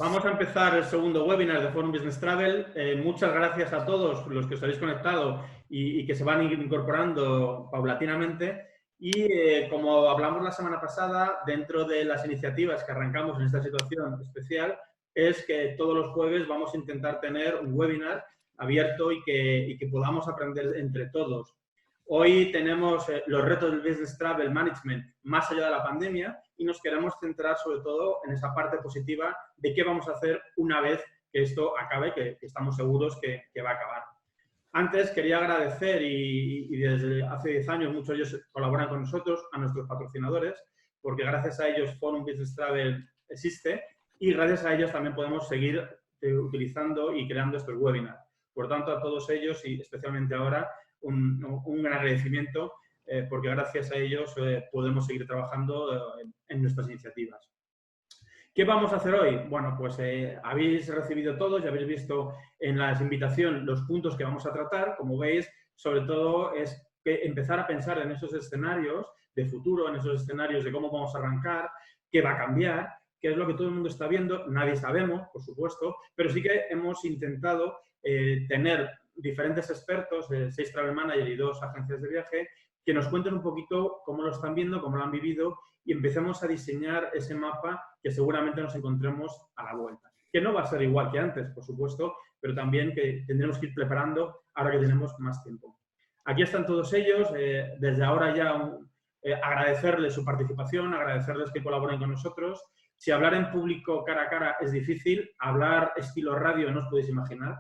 Vamos a empezar el segundo webinar de Forum Business Travel. Muchas gracias a todos los que os habéis conectado y que se van incorporando paulatinamente. Y como hablamos la semana pasada, dentro de las iniciativas que arrancamos en esta situación especial, es que todos los jueves vamos a intentar tener un webinar abierto y que podamos aprender entre todos. Hoy tenemos los retos del Business Travel Management más allá de la pandemia y nos queremos centrar sobre todo en esa parte positiva de qué vamos a hacer una vez que esto acabe, que estamos seguros que va a acabar. Antes quería agradecer, y desde hace 10 años muchos de ellos colaboran con nosotros, a nuestros patrocinadores, porque gracias a ellos Forum Business Travel existe y gracias a ellos también podemos seguir utilizando y creando estos webinars. Por tanto, a todos ellos y especialmente ahora, un gran agradecimiento porque gracias a ellos podemos seguir trabajando en nuestras iniciativas. ¿Qué vamos a hacer hoy? Bueno, pues habéis recibido todos y habéis visto en la invitación los puntos que vamos a tratar. Como veis, sobre todo es que empezar a pensar en esos escenarios de futuro, en esos escenarios de cómo vamos a arrancar, qué va a cambiar, qué es lo que todo el mundo está viendo. Nadie sabemos, por supuesto, pero sí que hemos intentado tener diferentes expertos, 6 travel managers y 2 agencias de viaje, que nos cuenten un poquito cómo lo están viendo, cómo lo han vivido y empecemos a diseñar ese mapa que seguramente nos encontremos a la vuelta. Que no va a ser igual que antes, por supuesto, pero también que tendremos que ir preparando ahora que tenemos más tiempo. Aquí están todos ellos. Desde ahora ya agradecerles su participación, agradecerles que colaboren con nosotros. Si hablar en público cara a cara es difícil, hablar estilo radio no os podéis imaginar.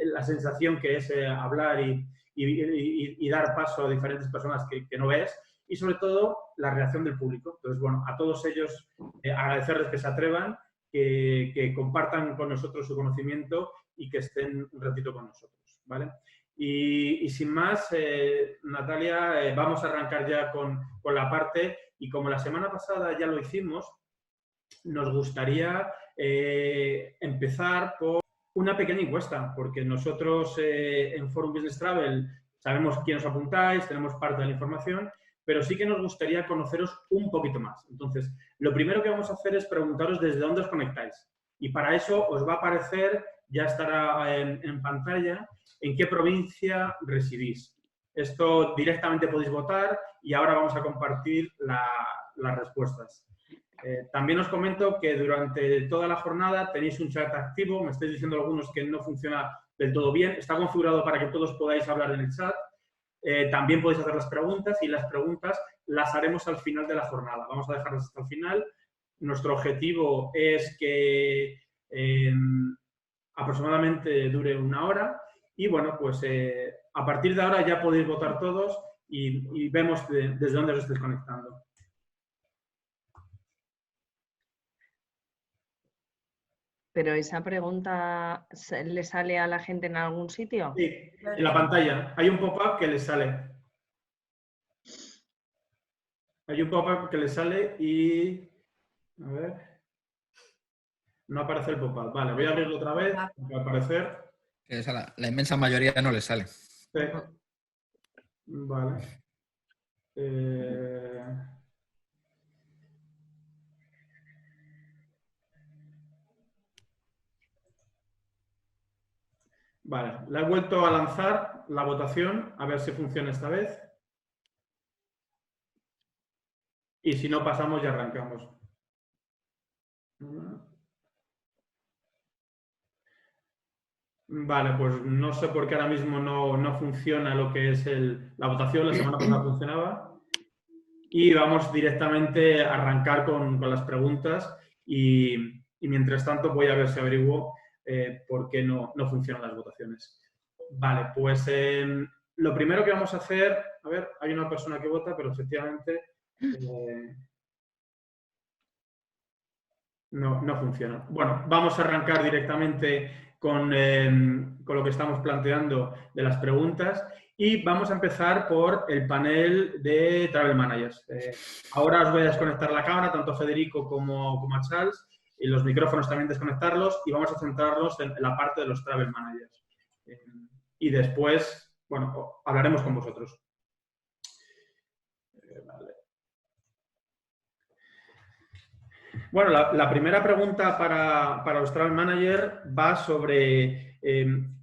La sensación que es hablar y dar paso a diferentes personas que no ves y, sobre todo, la reacción del público. Entonces, bueno, a todos ellos agradecerles que se atrevan, que compartan con nosotros su conocimiento y que estén un ratito con nosotros, ¿vale? Y sin más, Natalia, vamos a arrancar ya con la parte y como la semana pasada ya lo hicimos, nos gustaría empezar por una pequeña encuesta, porque nosotros en Forum Business Travel sabemos quién os apuntáis, tenemos parte de la información, pero sí que nos gustaría conoceros un poquito más. Entonces, lo primero que vamos a hacer es preguntaros desde dónde os conectáis. Y para eso os va a aparecer, ya estará en pantalla, en qué provincia residís. Esto directamente podéis votar y ahora vamos a compartir las respuestas. También os comento que durante toda la jornada tenéis un chat activo. Me estáis diciendo algunos que no funciona del todo bien. Está configurado para que todos podáis hablar en el chat. También podéis hacer las preguntas y las preguntas las haremos al final de la jornada. Vamos a dejarlas hasta el final. Nuestro objetivo es que aproximadamente dure 1 hora y, bueno, pues a partir de ahora ya podéis votar todos y vemos desde dónde os estáis conectando. ¿Pero esa pregunta le sale a la gente en algún sitio? Sí, en la pantalla. Hay un pop-up que les sale. Hay un pop-up que les sale y... A ver... No aparece el pop-up. Vale, voy a abrirlo otra vez. Va a aparecer. La inmensa mayoría no les sale. Sí. Vale. Vale, la he vuelto a lanzar la votación, a ver si funciona esta vez. Y si no, pasamos y arrancamos. Vale, pues no sé por qué ahora mismo no funciona lo que es la votación. La semana pasada funcionaba. Y vamos directamente a arrancar con las preguntas. Y mientras tanto voy a ver si averiguo por qué no funcionan las votaciones. Vale, pues lo primero que vamos a hacer... A ver, hay una persona que vota, pero efectivamente... no funciona. Bueno, vamos a arrancar directamente con lo que estamos planteando de las preguntas y vamos a empezar por el panel de Travel Managers. Ahora os voy a desconectar la cámara, tanto a Federico como a Charles, y los micrófonos también desconectarlos y vamos a centrarnos en la parte de los Travel Managers. Y después, bueno, hablaremos con vosotros. Vale. Bueno, la primera pregunta para los Travel Manager va sobre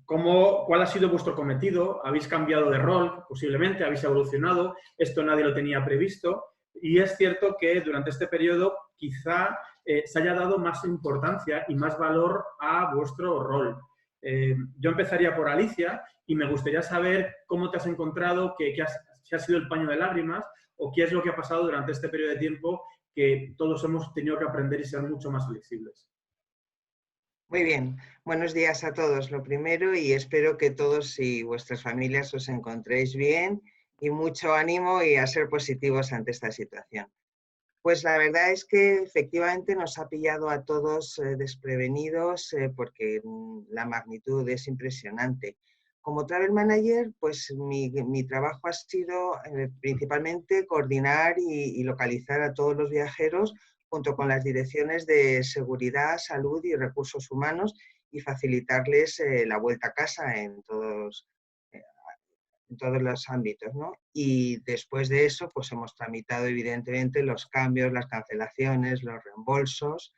cuál ha sido vuestro cometido. ¿Habéis cambiado de rol? Posiblemente, ¿habéis evolucionado? Esto nadie lo tenía previsto. Y es cierto que durante este periodo quizá se haya dado más importancia y más valor a vuestro rol. Yo empezaría por Alicia y me gustaría saber cómo te has encontrado, si ha sido el paño de lágrimas o qué es lo que ha pasado durante este periodo de tiempo que todos hemos tenido que aprender y ser mucho más flexibles. Muy bien, buenos días a todos, lo primero, y espero que todos y vuestras familias os encontréis bien y mucho ánimo y a ser positivos ante esta situación. Pues la verdad es que efectivamente nos ha pillado a todos desprevenidos porque la magnitud es impresionante. Como Travel Manager, pues mi trabajo ha sido principalmente coordinar y localizar a todos los viajeros junto con las direcciones de seguridad, salud y recursos humanos y facilitarles la vuelta a casa en todos los ámbitos, ¿no? Y después de eso, pues hemos tramitado evidentemente los cambios, las cancelaciones, los reembolsos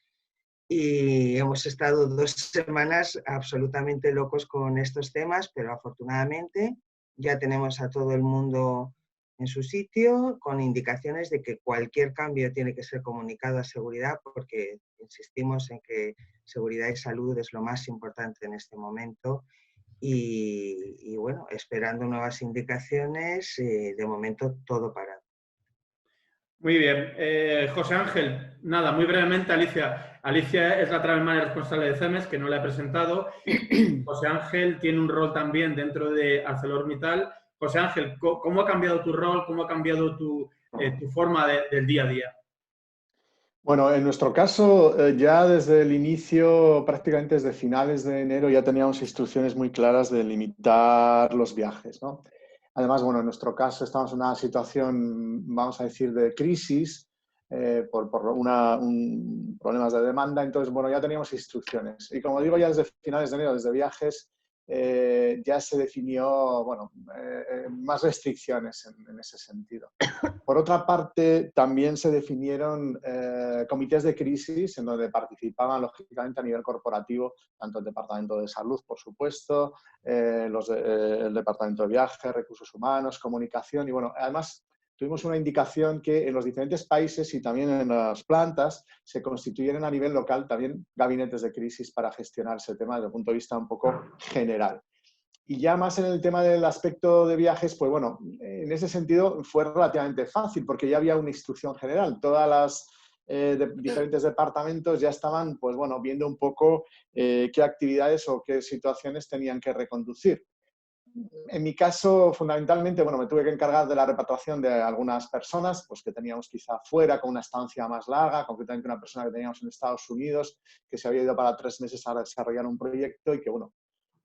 y hemos estado 2 semanas absolutamente locos con estos temas, pero afortunadamente ya tenemos a todo el mundo en su sitio con indicaciones de que cualquier cambio tiene que ser comunicado a seguridad porque insistimos en que seguridad y salud es lo más importante en este momento. Y bueno, esperando nuevas indicaciones, de momento todo parado. Muy bien. José Ángel, nada, muy brevemente, Alicia. Alicia es la Travel Manager responsable de CEMES, que no la he presentado. José Ángel tiene un rol también dentro de ArcelorMittal. José Ángel, ¿cómo ha cambiado tu rol? ¿Cómo ha cambiado tu forma del día a día? Bueno, en nuestro caso, ya desde el inicio, prácticamente desde finales de enero, ya teníamos instrucciones muy claras de limitar los viajes, ¿no? Además, bueno, en nuestro caso estamos en una situación, vamos a decir, de crisis por problemas de demanda. Entonces, bueno, ya teníamos instrucciones. Y como digo, ya desde finales de enero, desde viajes, ya se definió, bueno, más restricciones en ese sentido. Por otra parte, también se definieron comités de crisis en donde participaban, lógicamente, a nivel corporativo, tanto el Departamento de Salud, por supuesto, el Departamento de Viajes, Recursos Humanos, Comunicación y, bueno, además tuvimos una indicación que en los diferentes países y también en las plantas se constituyeron a nivel local también gabinetes de crisis para gestionar ese tema desde el punto de vista un poco general. Y ya más en el tema del aspecto de viajes, pues bueno, en ese sentido fue relativamente fácil porque ya había una instrucción general. Todas las diferentes departamentos ya estaban, pues bueno, viendo un poco qué actividades o qué situaciones tenían que reconducir. En mi caso, fundamentalmente, bueno, me tuve que encargar de la repatriación de algunas personas, pues que teníamos quizá fuera con una estancia más larga, concretamente una persona que teníamos en Estados Unidos, que se había ido para 3 meses a desarrollar un proyecto y que, bueno,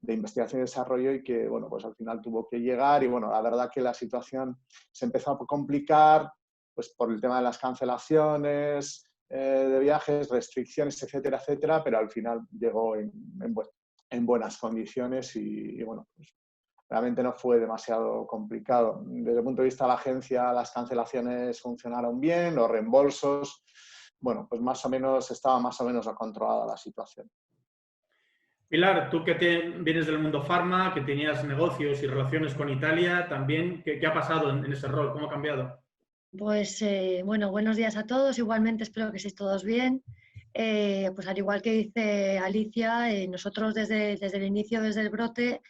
de investigación y desarrollo y que, bueno, pues al final tuvo que llegar y, bueno, la verdad que la situación se empezó a complicar, pues por el tema de las cancelaciones de viajes, restricciones, etcétera, etcétera, pero al final llegó en buenas condiciones y bueno, pues realmente no fue demasiado complicado. Desde el punto de vista de la agencia, las cancelaciones funcionaron bien, los reembolsos, bueno, pues más o menos estaba más o menos controlada la situación. Pilar, tú que vienes del mundo farma, que tenías negocios y relaciones con Italia, también, ¿qué ha pasado en ese rol? ¿Cómo ha cambiado? Pues bueno, buenos días a todos. Igualmente espero que estéis todos bien. Pues al igual que dice Alicia, nosotros desde el inicio, desde el brote,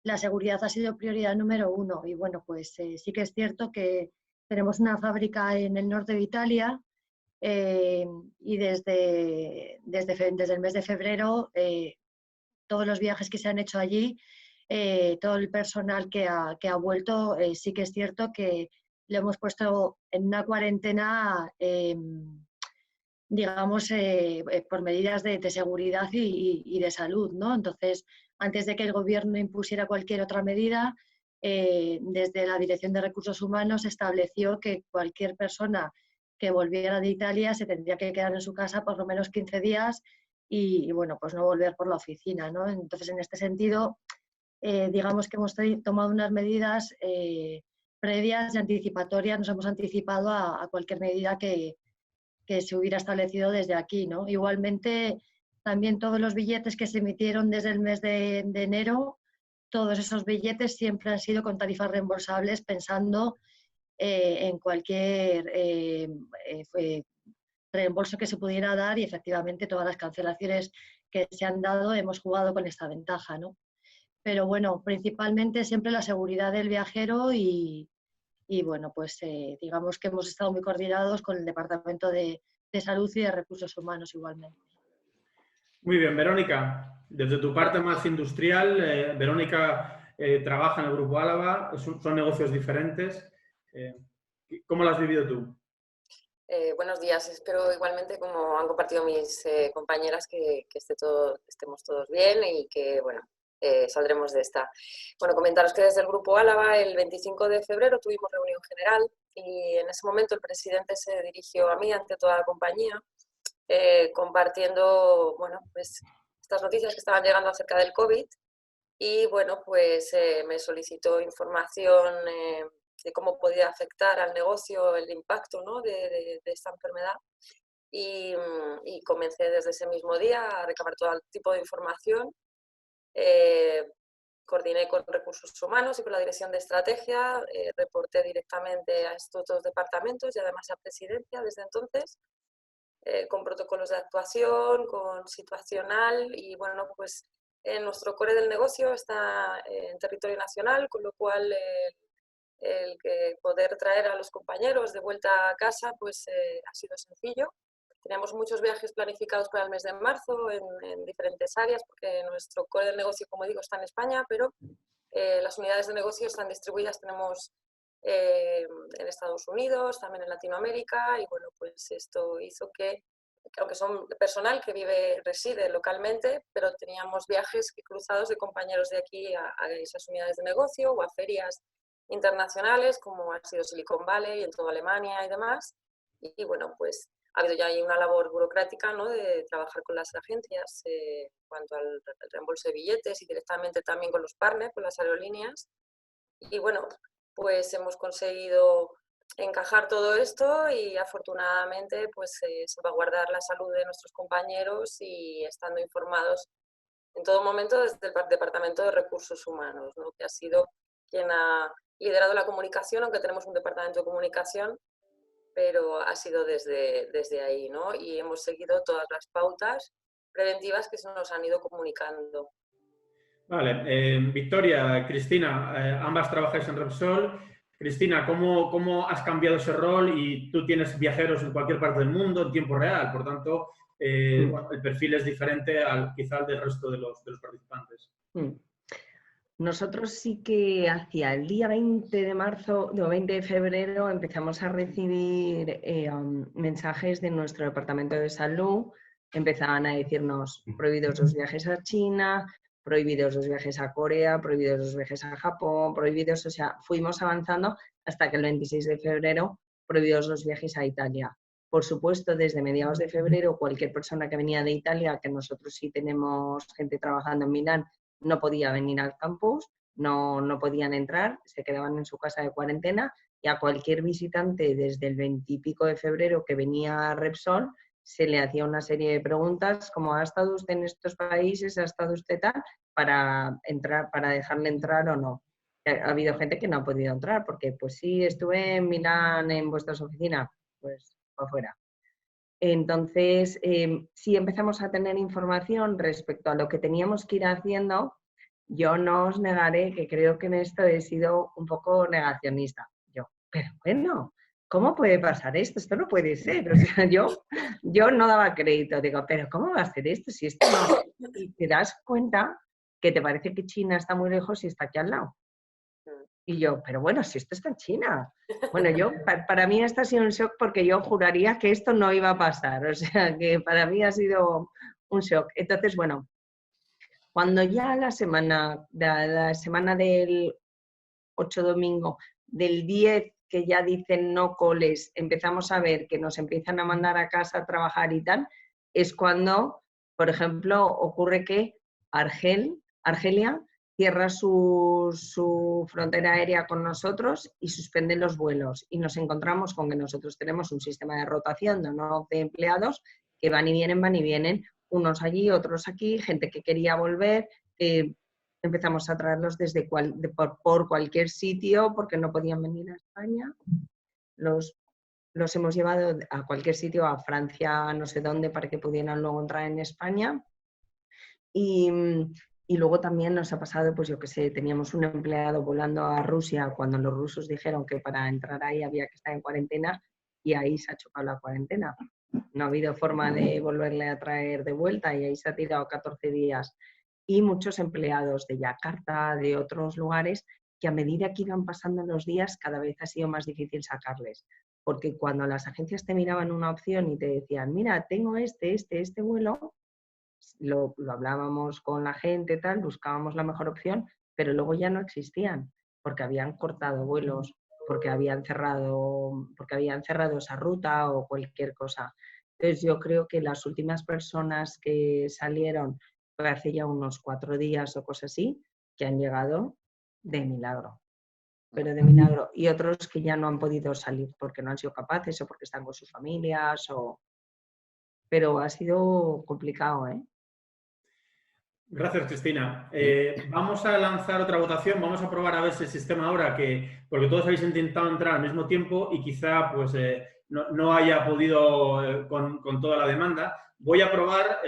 la seguridad ha sido prioridad número 1. Y bueno, pues sí que es cierto que tenemos una fábrica en el norte de Italia y desde el mes de febrero todos los viajes que se han hecho allí, todo el personal que ha vuelto, sí que es cierto que le hemos puesto en una cuarentena, digamos, por medidas de seguridad y de salud, ¿no? Entonces, antes de que el gobierno impusiera cualquier otra medida, desde la Dirección de Recursos Humanos se estableció que cualquier persona que volviera de Italia se tendría que quedar en su casa por lo menos 15 días y bueno, pues no volver por la oficina, ¿no? Entonces, en este sentido, digamos que hemos tomado unas medidas previas y anticipatorias, nos hemos anticipado a cualquier medida que que se hubiera establecido desde aquí, ¿no? Igualmente, también todos los billetes que se emitieron desde el mes de enero, todos esos billetes siempre han sido con tarifas reembolsables pensando en cualquier reembolso que se pudiera dar, y efectivamente todas las cancelaciones que se han dado hemos jugado con esta ventaja, ¿no? Pero bueno, principalmente siempre la seguridad del viajero y bueno, pues digamos que hemos estado muy coordinados con el Departamento de Salud y de Recursos Humanos igualmente. Muy bien, Verónica, desde tu parte más industrial, Verónica trabaja en el Grupo Álava, son negocios diferentes. ¿Cómo lo has vivido tú? Buenos días, espero igualmente, como han compartido mis compañeras, que estemos todos bien y que, bueno, saldremos de esta. Bueno, comentaros que desde el Grupo Álava el 25 de febrero tuvimos reunión general y en ese momento el presidente se dirigió a mí ante toda la compañía compartiendo, bueno, pues estas noticias que estaban llegando acerca del COVID y, bueno, pues me solicitó información de cómo podía afectar al negocio el impacto, ¿no?, de esta enfermedad y comencé desde ese mismo día a recabar todo tipo de información. Coordiné con Recursos Humanos y con la Dirección de Estrategia, reporté directamente a estos dos departamentos y además a Presidencia desde entonces, con protocolos de actuación, con situacional y bueno, pues nuestro core del negocio está en territorio nacional, con lo cual el que poder traer a los compañeros de vuelta a casa pues ha sido sencillo. Teníamos muchos viajes planificados para el mes de marzo en diferentes áreas, porque nuestro core del negocio, como digo, está en España, pero las unidades de negocio están distribuidas, tenemos en Estados Unidos, también en Latinoamérica, y bueno, pues esto hizo que, aunque son personal que reside localmente, pero teníamos viajes cruzados de compañeros de aquí a esas unidades de negocio o a ferias internacionales, como ha sido Silicon Valley, en toda Alemania y demás, y bueno, pues ha habido ya ahí una labor burocrática, ¿no?, de trabajar con las agencias en cuanto al reembolso de billetes y directamente también con los partners, con las aerolíneas. Y bueno, pues hemos conseguido encajar todo esto y afortunadamente pues salvaguardar la salud de nuestros compañeros y estando informados en todo momento desde el Departamento de Recursos Humanos, ¿no?, que ha sido quien ha liderado la comunicación, aunque tenemos un departamento de comunicación, pero ha sido desde ahí, ¿no? Y hemos seguido todas las pautas preventivas que se nos han ido comunicando. Vale, Victoria, Cristina, ambas trabajáis en Repsol. Cristina, ¿cómo has cambiado ese rol? Y tú tienes viajeros en cualquier parte del mundo en tiempo real, por tanto, bueno, el perfil es diferente quizá al del resto de los participantes. Nosotros sí que hacia el día 20 de febrero empezamos a recibir mensajes de nuestro Departamento de Salud. Empezaban a decirnos prohibidos los viajes a China, prohibidos los viajes a Corea, prohibidos los viajes a Japón, prohibidos, o sea, fuimos avanzando hasta que el 26 de febrero prohibidos los viajes a Italia. Por supuesto, desde mediados de febrero, cualquier persona que venía de Italia, que nosotros sí tenemos gente trabajando en Milán, no podía venir al campus, no podían entrar, se quedaban en su casa de cuarentena, y a cualquier visitante desde el 20 y pico de febrero que venía a Repsol se le hacía una serie de preguntas como ¿ha estado usted en estos países? ¿Ha estado usted tal? Para dejarle entrar o no. Ha habido gente que no ha podido entrar porque pues sí, estuve en Milán en vuestras oficinas, pues afuera. Entonces, sí empezamos a tener información respecto a lo que teníamos que ir haciendo. Yo no os negaré que creo que en esto he sido un poco negacionista. Pero bueno, ¿cómo puede pasar esto? Esto no puede ser. O sea, yo no daba crédito. Digo, pero ¿cómo va a ser esto? Si esto no... Y te das cuenta que te parece que China está muy lejos y está aquí al lado. Y yo, pero bueno, si esto está en China. Bueno, para mí esto ha sido un shock porque yo juraría que esto no iba a pasar. O sea, que para mí ha sido un shock. Entonces, bueno, cuando ya la semana del 8 domingo, del 10 que ya dicen no coles, empezamos a ver que nos empiezan a mandar a casa a trabajar y tal, es cuando, por ejemplo, ocurre que Argelia cierra su frontera aérea con nosotros y suspende los vuelos. Y nos encontramos con que nosotros tenemos un sistema de rotación de 11 empleados que van y vienen, unos allí, otros aquí, gente que quería volver, empezamos a traerlos por cualquier sitio porque no podían venir a España. Los hemos llevado a cualquier sitio, a Francia, no sé dónde, para que pudieran luego entrar en España. Y luego también nos ha pasado, pues yo qué sé, teníamos un empleado volando a Rusia cuando los rusos dijeron que para entrar ahí había que estar en cuarentena y ahí se ha chocado la cuarentena. No ha habido forma de volverle a traer de vuelta y ahí se ha tirado 14 días. Y muchos empleados de Yakarta, de otros lugares, que a medida que iban pasando los días cada vez ha sido más difícil sacarles. Porque cuando las agencias te miraban una opción y te decían, mira, tengo este vuelo, lo hablábamos con la gente, tal, buscábamos la mejor opción, pero luego ya no existían, porque habían cortado vuelos, porque habían cerrado esa ruta o cualquier cosa. Entonces yo creo que las últimas personas que salieron hace ya unos 4 días o cosas así, que han llegado de milagro, pero de milagro. Y otros que ya no han podido salir porque no han sido capaces o porque están con sus familias. Pero ha sido complicado, ¿eh? Gracias, Cristina. Vamos a lanzar otra votación, vamos a probar a ver si el sistema ahora, porque todos habéis intentado entrar al mismo tiempo y quizá pues, no haya podido con toda la demanda. Voy a probar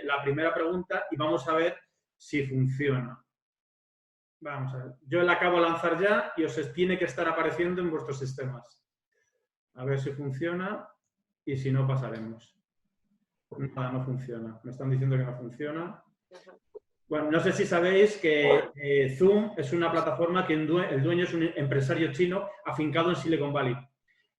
la primera pregunta y vamos a ver si funciona. Vamos a ver. Yo la acabo de lanzar ya y os tiene que estar apareciendo en vuestros sistemas. A ver si funciona y si no pasaremos. Nada, no funciona. Me están diciendo que no funciona. Bueno, no sé si sabéis que Zoom es una plataforma que el dueño es un empresario chino afincado en Silicon Valley.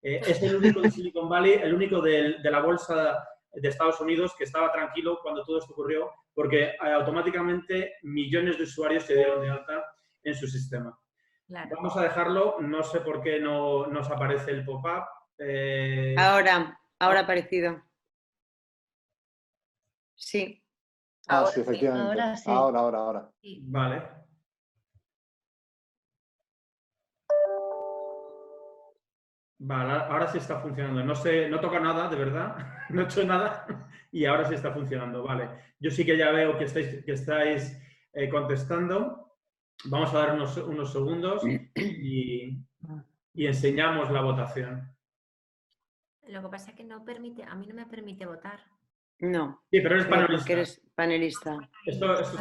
Es el único de Silicon Valley, el único de la bolsa de Estados Unidos que estaba tranquilo cuando todo esto ocurrió, porque automáticamente millones de usuarios se dieron de alta en su sistema. Claro. Vamos a dejarlo, no sé por qué no nos aparece el pop-up. Ahora ha aparecido. Sí. Sí, efectivamente. Ahora sí. Ahora. Vale. Vale, ahora sí está funcionando. No toca nada, de verdad. No he hecho nada y ahora sí está funcionando. Vale. Yo sí que ya veo que estáis contestando. Vamos a dar unos segundos y enseñamos la votación. Lo que pasa es que a mí no me permite votar. No. Sí, pero eres panelista. Porque eres panelista. Esto es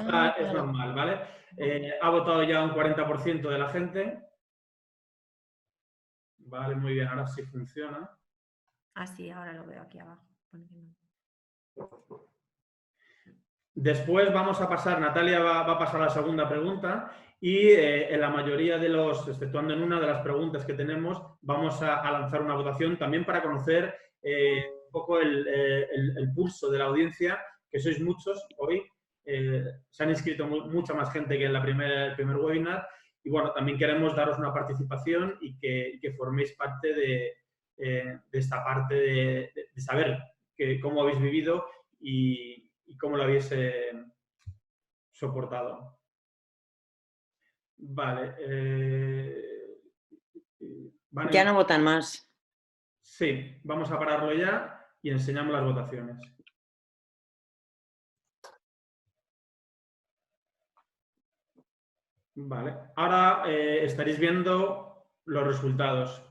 normal, ¿vale? Ha votado ya un 40% de la gente. Vale, muy bien, ahora sí funciona. Ah, sí, ahora lo veo aquí abajo. Después vamos a pasar, Natalia va a pasar a la segunda pregunta y en la mayoría de exceptuando en una de las preguntas que tenemos, vamos a lanzar una votación también para conocer un poco el pulso de la audiencia, que sois muchos hoy. Se han inscrito mucha más gente que en el primer webinar. Y bueno, también queremos daros una participación y que forméis parte de esta parte de saber cómo habéis vivido y cómo lo habéis soportado. Vale. Ya no votan más. Sí, vamos a pararlo ya y enseñamos las votaciones. Vale, ahora estaréis viendo los resultados.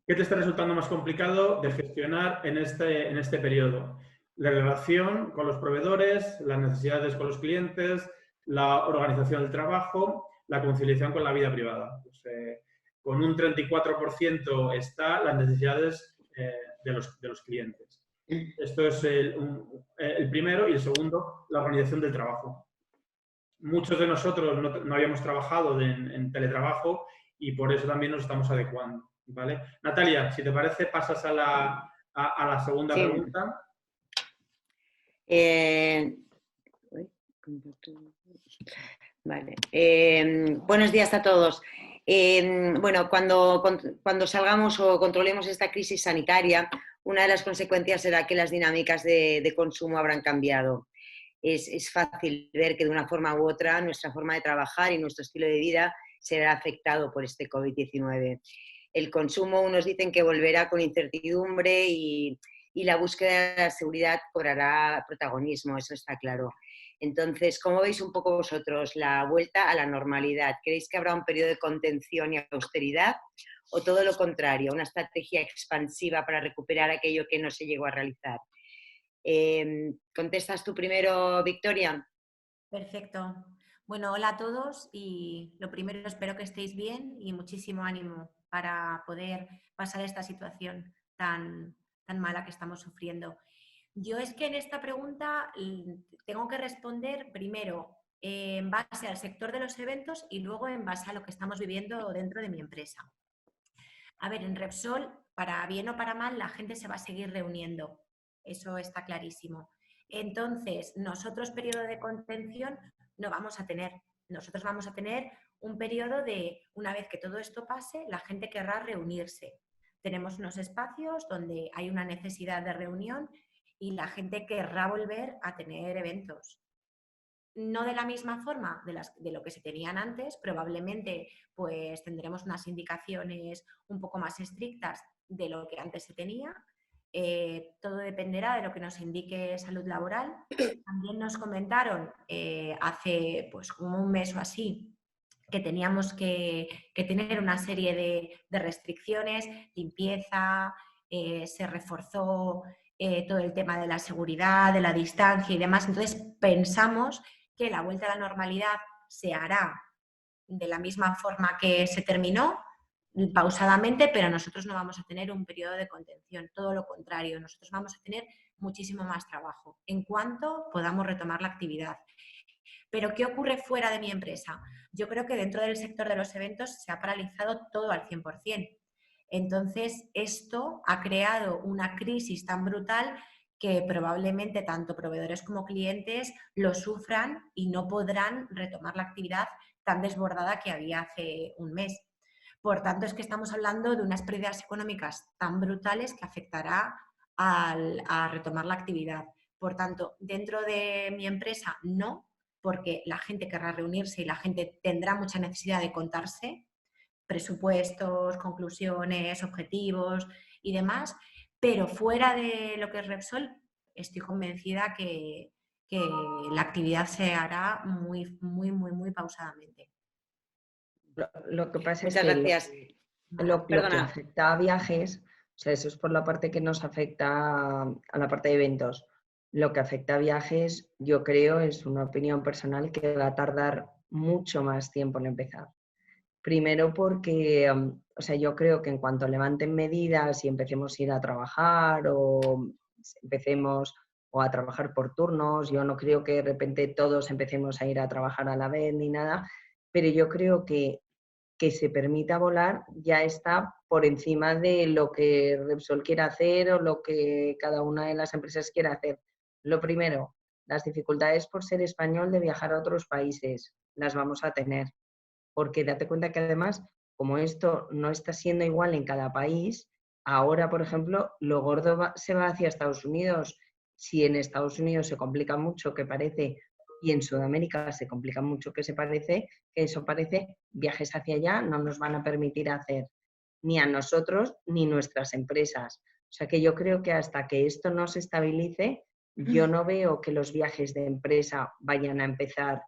¿Qué te está resultando más complicado de gestionar en este periodo? La relación con los proveedores, las necesidades con los clientes, la organización del trabajo, la conciliación con la vida privada. Pues, con un 34% está las necesidades de los clientes. Esto es el primero y el segundo, la organización del trabajo. Muchos de nosotros no habíamos trabajado en teletrabajo y por eso también nos estamos adecuando, ¿vale? Natalia, si te parece, pasas a la segunda pregunta. Vale. Buenos días a todos. Bueno, cuando salgamos o controlemos esta crisis sanitaria, una de las consecuencias será que las dinámicas de consumo habrán cambiado. es fácil ver que de una forma u otra nuestra forma de trabajar y nuestro estilo de vida se verá afectado por este COVID-19. El consumo, unos dicen que volverá con incertidumbre y la búsqueda de la seguridad cobrará protagonismo, eso está claro. Entonces, ¿cómo veis un poco vosotros la vuelta a la normalidad? ¿Creéis que habrá un periodo de contención y austeridad o todo lo contrario, una estrategia expansiva para recuperar aquello que no se llegó a realizar? ¿Contestas tú primero, Victoria? Perfecto. Bueno, hola a todos y lo primero, espero que estéis bien y muchísimo ánimo para poder pasar esta situación tan mala que estamos sufriendo. Yo es que en esta pregunta tengo que responder primero en base al sector de los eventos y luego en base a lo que estamos viviendo dentro de mi empresa. A ver, en Repsol, para bien o para mal, la gente se va a seguir reuniendo. Eso está clarísimo. Entonces, nosotros periodo de contención no vamos a tener. Nosotros vamos a tener un periodo de, una vez que todo esto pase, la gente querrá reunirse. Tenemos unos espacios donde hay una necesidad de reunión y la gente querrá volver a tener eventos. No de la misma forma de lo que se tenían antes, probablemente pues tendremos unas indicaciones un poco más estrictas de lo que antes se tenía. Todo dependerá de lo que nos indique salud laboral. También nos comentaron hace pues como un mes o así que teníamos que tener una serie de restricciones, limpieza, se reforzó todo el tema de la seguridad, de la distancia y demás. Entonces pensamos que la vuelta a la normalidad se hará de la misma forma que se terminó, pausadamente, pero nosotros no vamos a tener un periodo de contención, todo lo contrario, nosotros vamos a tener muchísimo más trabajo en cuanto podamos retomar la actividad. Pero ¿qué ocurre fuera de mi empresa? Yo creo que dentro del sector de los eventos se ha paralizado todo al 100%. Entonces, esto ha creado una crisis tan brutal que probablemente tanto proveedores como clientes lo sufran y no podrán retomar la actividad tan desbordada que había hace un mes. Por tanto, es que estamos hablando de unas pérdidas económicas tan brutales que afectará a retomar la actividad. Por tanto, dentro de mi empresa no, porque la gente querrá reunirse y la gente tendrá mucha necesidad de contarse presupuestos, conclusiones, objetivos y demás, pero fuera de lo que es Repsol, estoy convencida que la actividad se hará muy pausadamente. Lo que pasa Muchas es que gracias. lo que afecta a viajes, o sea, eso es por la parte que nos afecta a la parte de eventos. Lo que afecta a viajes, yo creo, es una opinión personal que va a tardar mucho más tiempo en empezar. Primero porque, o sea, yo creo que en cuanto levanten medidas y empecemos a ir a trabajar o empecemos o a trabajar por turnos, yo no creo que de repente todos empecemos a ir a trabajar a la vez ni nada, pero yo creo que se permita volar ya está por encima de lo que Repsol quiera hacer o lo que cada una de las empresas quiera hacer. Lo primero, las dificultades por ser español de viajar a otros países, las vamos a tener. Porque date cuenta que además, como esto no está siendo igual en cada país, ahora, por ejemplo, lo gordo se va hacia Estados Unidos. Si en Estados Unidos se complica mucho, que parece, y en Sudamérica se complica mucho, que eso parece, viajes hacia allá no nos van a permitir hacer ni a nosotros ni nuestras empresas. O sea que yo creo que hasta que esto no se estabilice, yo no veo que los viajes de empresa vayan a empezar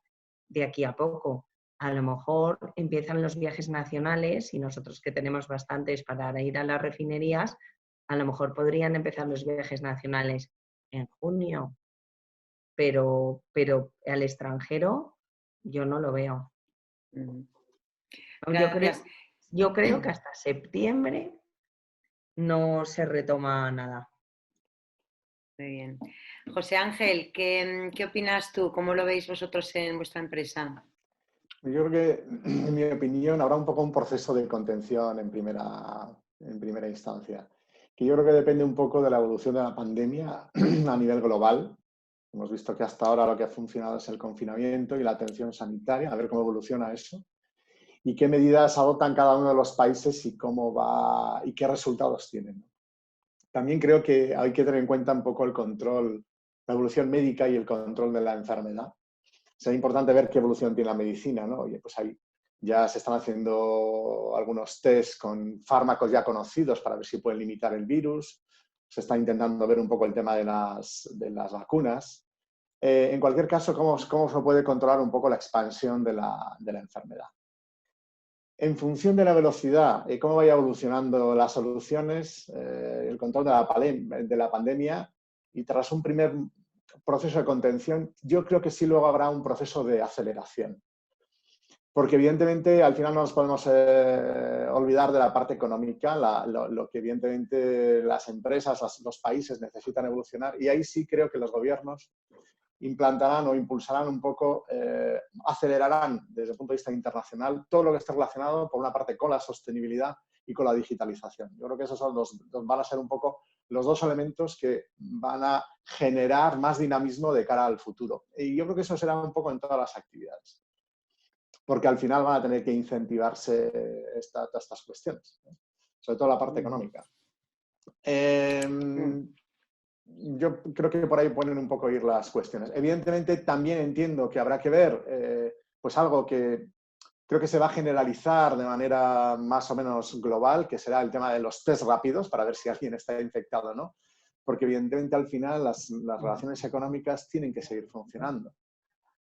de aquí a poco. A lo mejor empiezan los viajes nacionales y nosotros que tenemos bastantes para ir a las refinerías, a lo mejor podrían empezar los viajes nacionales en junio, pero al extranjero yo no lo veo. Yo creo que hasta septiembre no se retoma nada. Muy bien. José Ángel, ¿qué opinas tú? ¿Cómo lo veis vosotros en vuestra empresa? Yo creo que, en mi opinión, habrá un poco un proceso de contención en primera instancia, que yo creo que depende un poco de la evolución de la pandemia a nivel global. Hemos visto que hasta ahora lo que ha funcionado es el confinamiento y la atención sanitaria, a ver cómo evoluciona eso y qué medidas adoptan cada uno de los países y cómo va y qué resultados tienen. También creo que hay que tener en cuenta un poco el control la evolución médica y el control de la enfermedad. Será importante ver qué evolución tiene la medicina, ¿no? Oye, pues ahí ya se están haciendo algunos test con fármacos ya conocidos para ver si pueden limitar el virus. Se está intentando ver un poco el tema de las vacunas. En cualquier caso, ¿cómo se puede controlar un poco la expansión de la enfermedad? En función de la velocidad y cómo vaya evolucionando las soluciones, el control de la pandemia, y tras un primer proceso de contención, yo creo que sí luego habrá un proceso de aceleración. Porque evidentemente al final no nos podemos olvidar de la parte económica, lo que evidentemente las empresas, los países necesitan evolucionar, y ahí sí creo que los gobiernos implantarán o impulsarán un poco, acelerarán desde el punto de vista internacional todo lo que esté relacionado, por una parte, con la sostenibilidad y con la digitalización. Yo creo que esos van a ser un poco los dos elementos que van a generar más dinamismo de cara al futuro. Y yo creo que eso será un poco en todas las actividades, porque al final van a tener que incentivarse todas estas cuestiones, ¿no? Sobre todo la parte económica. Yo creo que por ahí pueden un poco ir las cuestiones. Evidentemente, también entiendo que habrá que ver pues algo que creo que se va a generalizar de manera más o menos global, que será el tema de los test rápidos para ver si alguien está infectado o no, porque evidentemente al final las relaciones económicas tienen que seguir funcionando.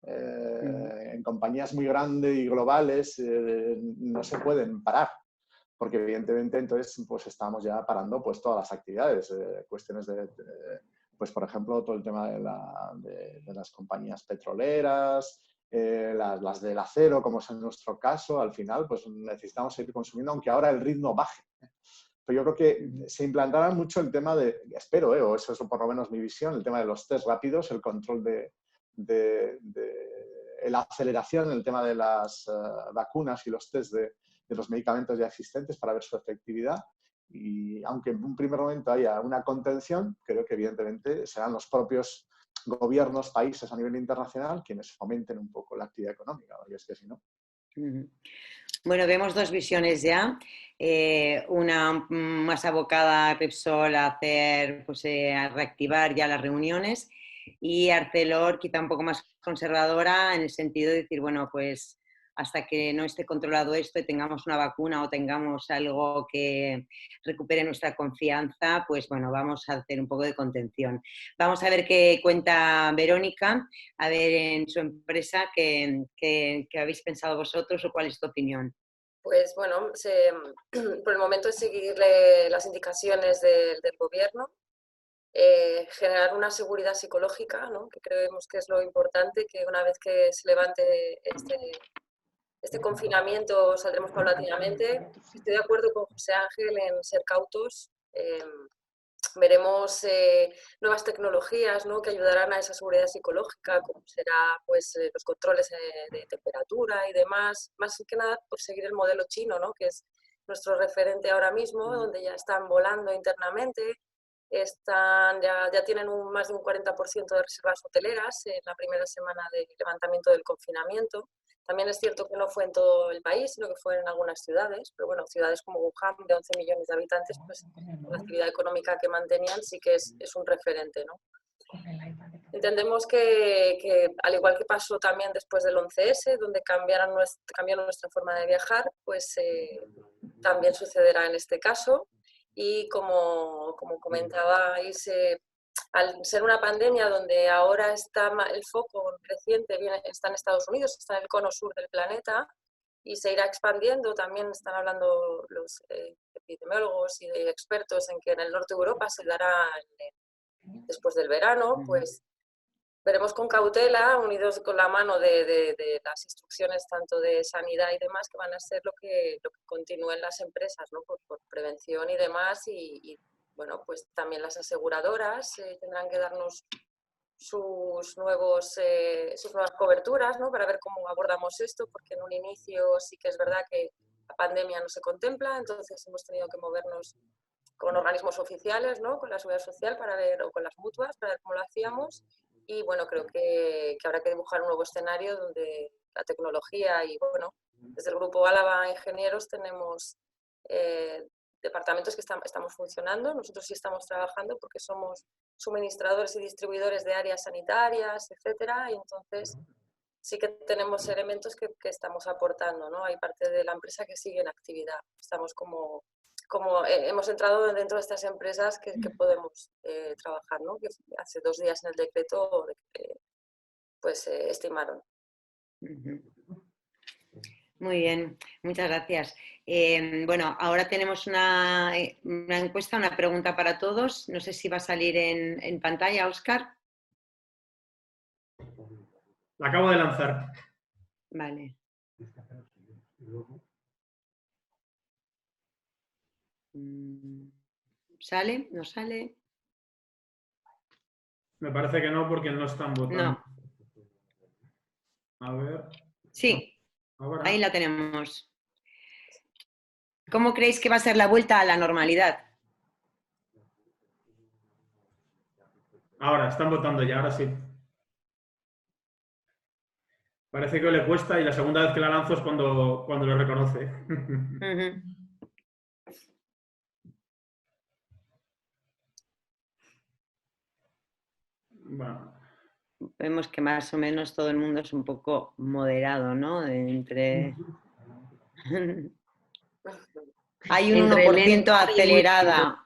En compañías muy grandes y globales no se pueden parar, porque evidentemente entonces pues estamos ya parando pues todas las actividades, cuestiones pues por ejemplo todo el tema de las compañías petroleras, las del acero, como es en nuestro caso, al final pues necesitamos seguir consumiendo, aunque ahora el ritmo baje. Pero yo creo que se implantará mucho el tema de, espero, o eso es por lo menos mi visión, el tema de los test rápidos, el control de la aceleración en el tema de las vacunas y los test de los medicamentos ya existentes para ver su efectividad. Y aunque en un primer momento haya una contención, creo que evidentemente serán los propios gobiernos, países a nivel internacional quienes fomenten un poco la actividad económica, porque es que si no... Bueno, vemos dos visiones ya, una más abocada a Repsol a hacer, pues, a reactivar ya las reuniones, y Arcelor quizá un poco más conservadora en el sentido de decir, bueno, pues hasta que no esté controlado esto y tengamos una vacuna o tengamos algo que recupere nuestra confianza, pues bueno, vamos a hacer un poco de contención. Vamos a ver qué cuenta Verónica, a ver en su empresa qué habéis pensado vosotros o cuál es tu opinión. Pues bueno, por el momento es seguirle las indicaciones del gobierno, generar una seguridad psicológica, ¿no? Que creemos que es lo importante, que una vez que se levante este confinamiento saldremos paulatinamente. Estoy de acuerdo con José Ángel en ser cautos. Veremos nuevas tecnologías, ¿no? Que ayudarán a esa seguridad psicológica, como será pues, los controles de temperatura y demás. Más que nada por seguir el modelo chino, ¿no? Que es nuestro referente ahora mismo, donde ya están volando internamente. Ya tienen más de un 40% de reservas hoteleras en la primera semana de levantamiento del confinamiento. También es cierto que no fue en todo el país, sino que fue en algunas ciudades, pero bueno, ciudades como Wuhan, de 11 millones de habitantes, pues la actividad económica que mantenían sí que es un referente, ¿no? Entendemos que al igual que pasó también después del 11S, donde cambió nuestra forma de viajar, pues también sucederá en este caso. Y como comentabais, al ser una pandemia donde ahora está el foco creciente, está en Estados Unidos, está en el cono sur del planeta y se irá expandiendo, también están hablando los epidemiólogos y expertos en que en el norte de Europa se dará después del verano, pues veremos con cautela, unidos con la mano de las instrucciones tanto de sanidad y demás, que van a ser lo que continúen las empresas, ¿no? Por prevención y demás, y bueno, pues también las aseguradoras tendrán que darnos sus nuevas coberturas, ¿no? Para ver cómo abordamos esto, porque en un inicio sí que es verdad que la pandemia no se contempla, entonces hemos tenido que movernos con organismos oficiales, ¿no? Con la Seguridad Social para ver, o con las mutuas, para ver cómo lo hacíamos. Y bueno, creo que habrá que dibujar un nuevo escenario donde la tecnología y bueno, desde el Grupo Álava Ingenieros tenemos departamentos que estamos funcionando, nosotros sí estamos trabajando porque somos suministradores y distribuidores de áreas sanitarias, etcétera, y entonces sí que tenemos elementos que estamos aportando, ¿no? Hay parte de la empresa que sigue en actividad. Estamos como hemos entrado dentro de estas empresas que podemos trabajar, ¿no? Que hace 2 días en el decreto pues estimaron. Muy bien, muchas gracias. Bueno, ahora tenemos una encuesta, una pregunta para todos. No sé si va a salir en pantalla, Óscar. La acabo de lanzar. Vale. ¿Sale? ¿No sale? Me parece que no, porque no están votando. No. A ver. Sí, Ahora. ahí la tenemos. ¿Cómo creéis que va a ser la vuelta a la normalidad? Ahora, están votando ya, ahora sí. Parece que le cuesta y la segunda vez que la lanzo es cuando lo reconoce. Bueno. Vemos que más o menos todo el mundo es un poco moderado, ¿no? Entre... Hay un 1% acelerada.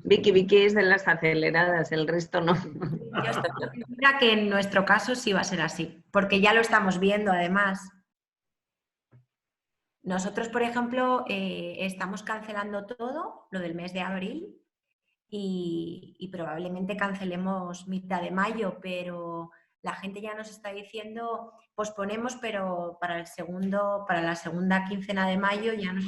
Vicky es de las aceleradas, el resto no. Mira que en nuestro caso sí va a ser así, porque ya lo estamos viendo además. Nosotros, por ejemplo, estamos cancelando todo lo del mes de abril y probablemente cancelemos mitad de mayo, pero la gente ya nos está diciendo posponemos, pero para la segunda quincena de mayo ya nos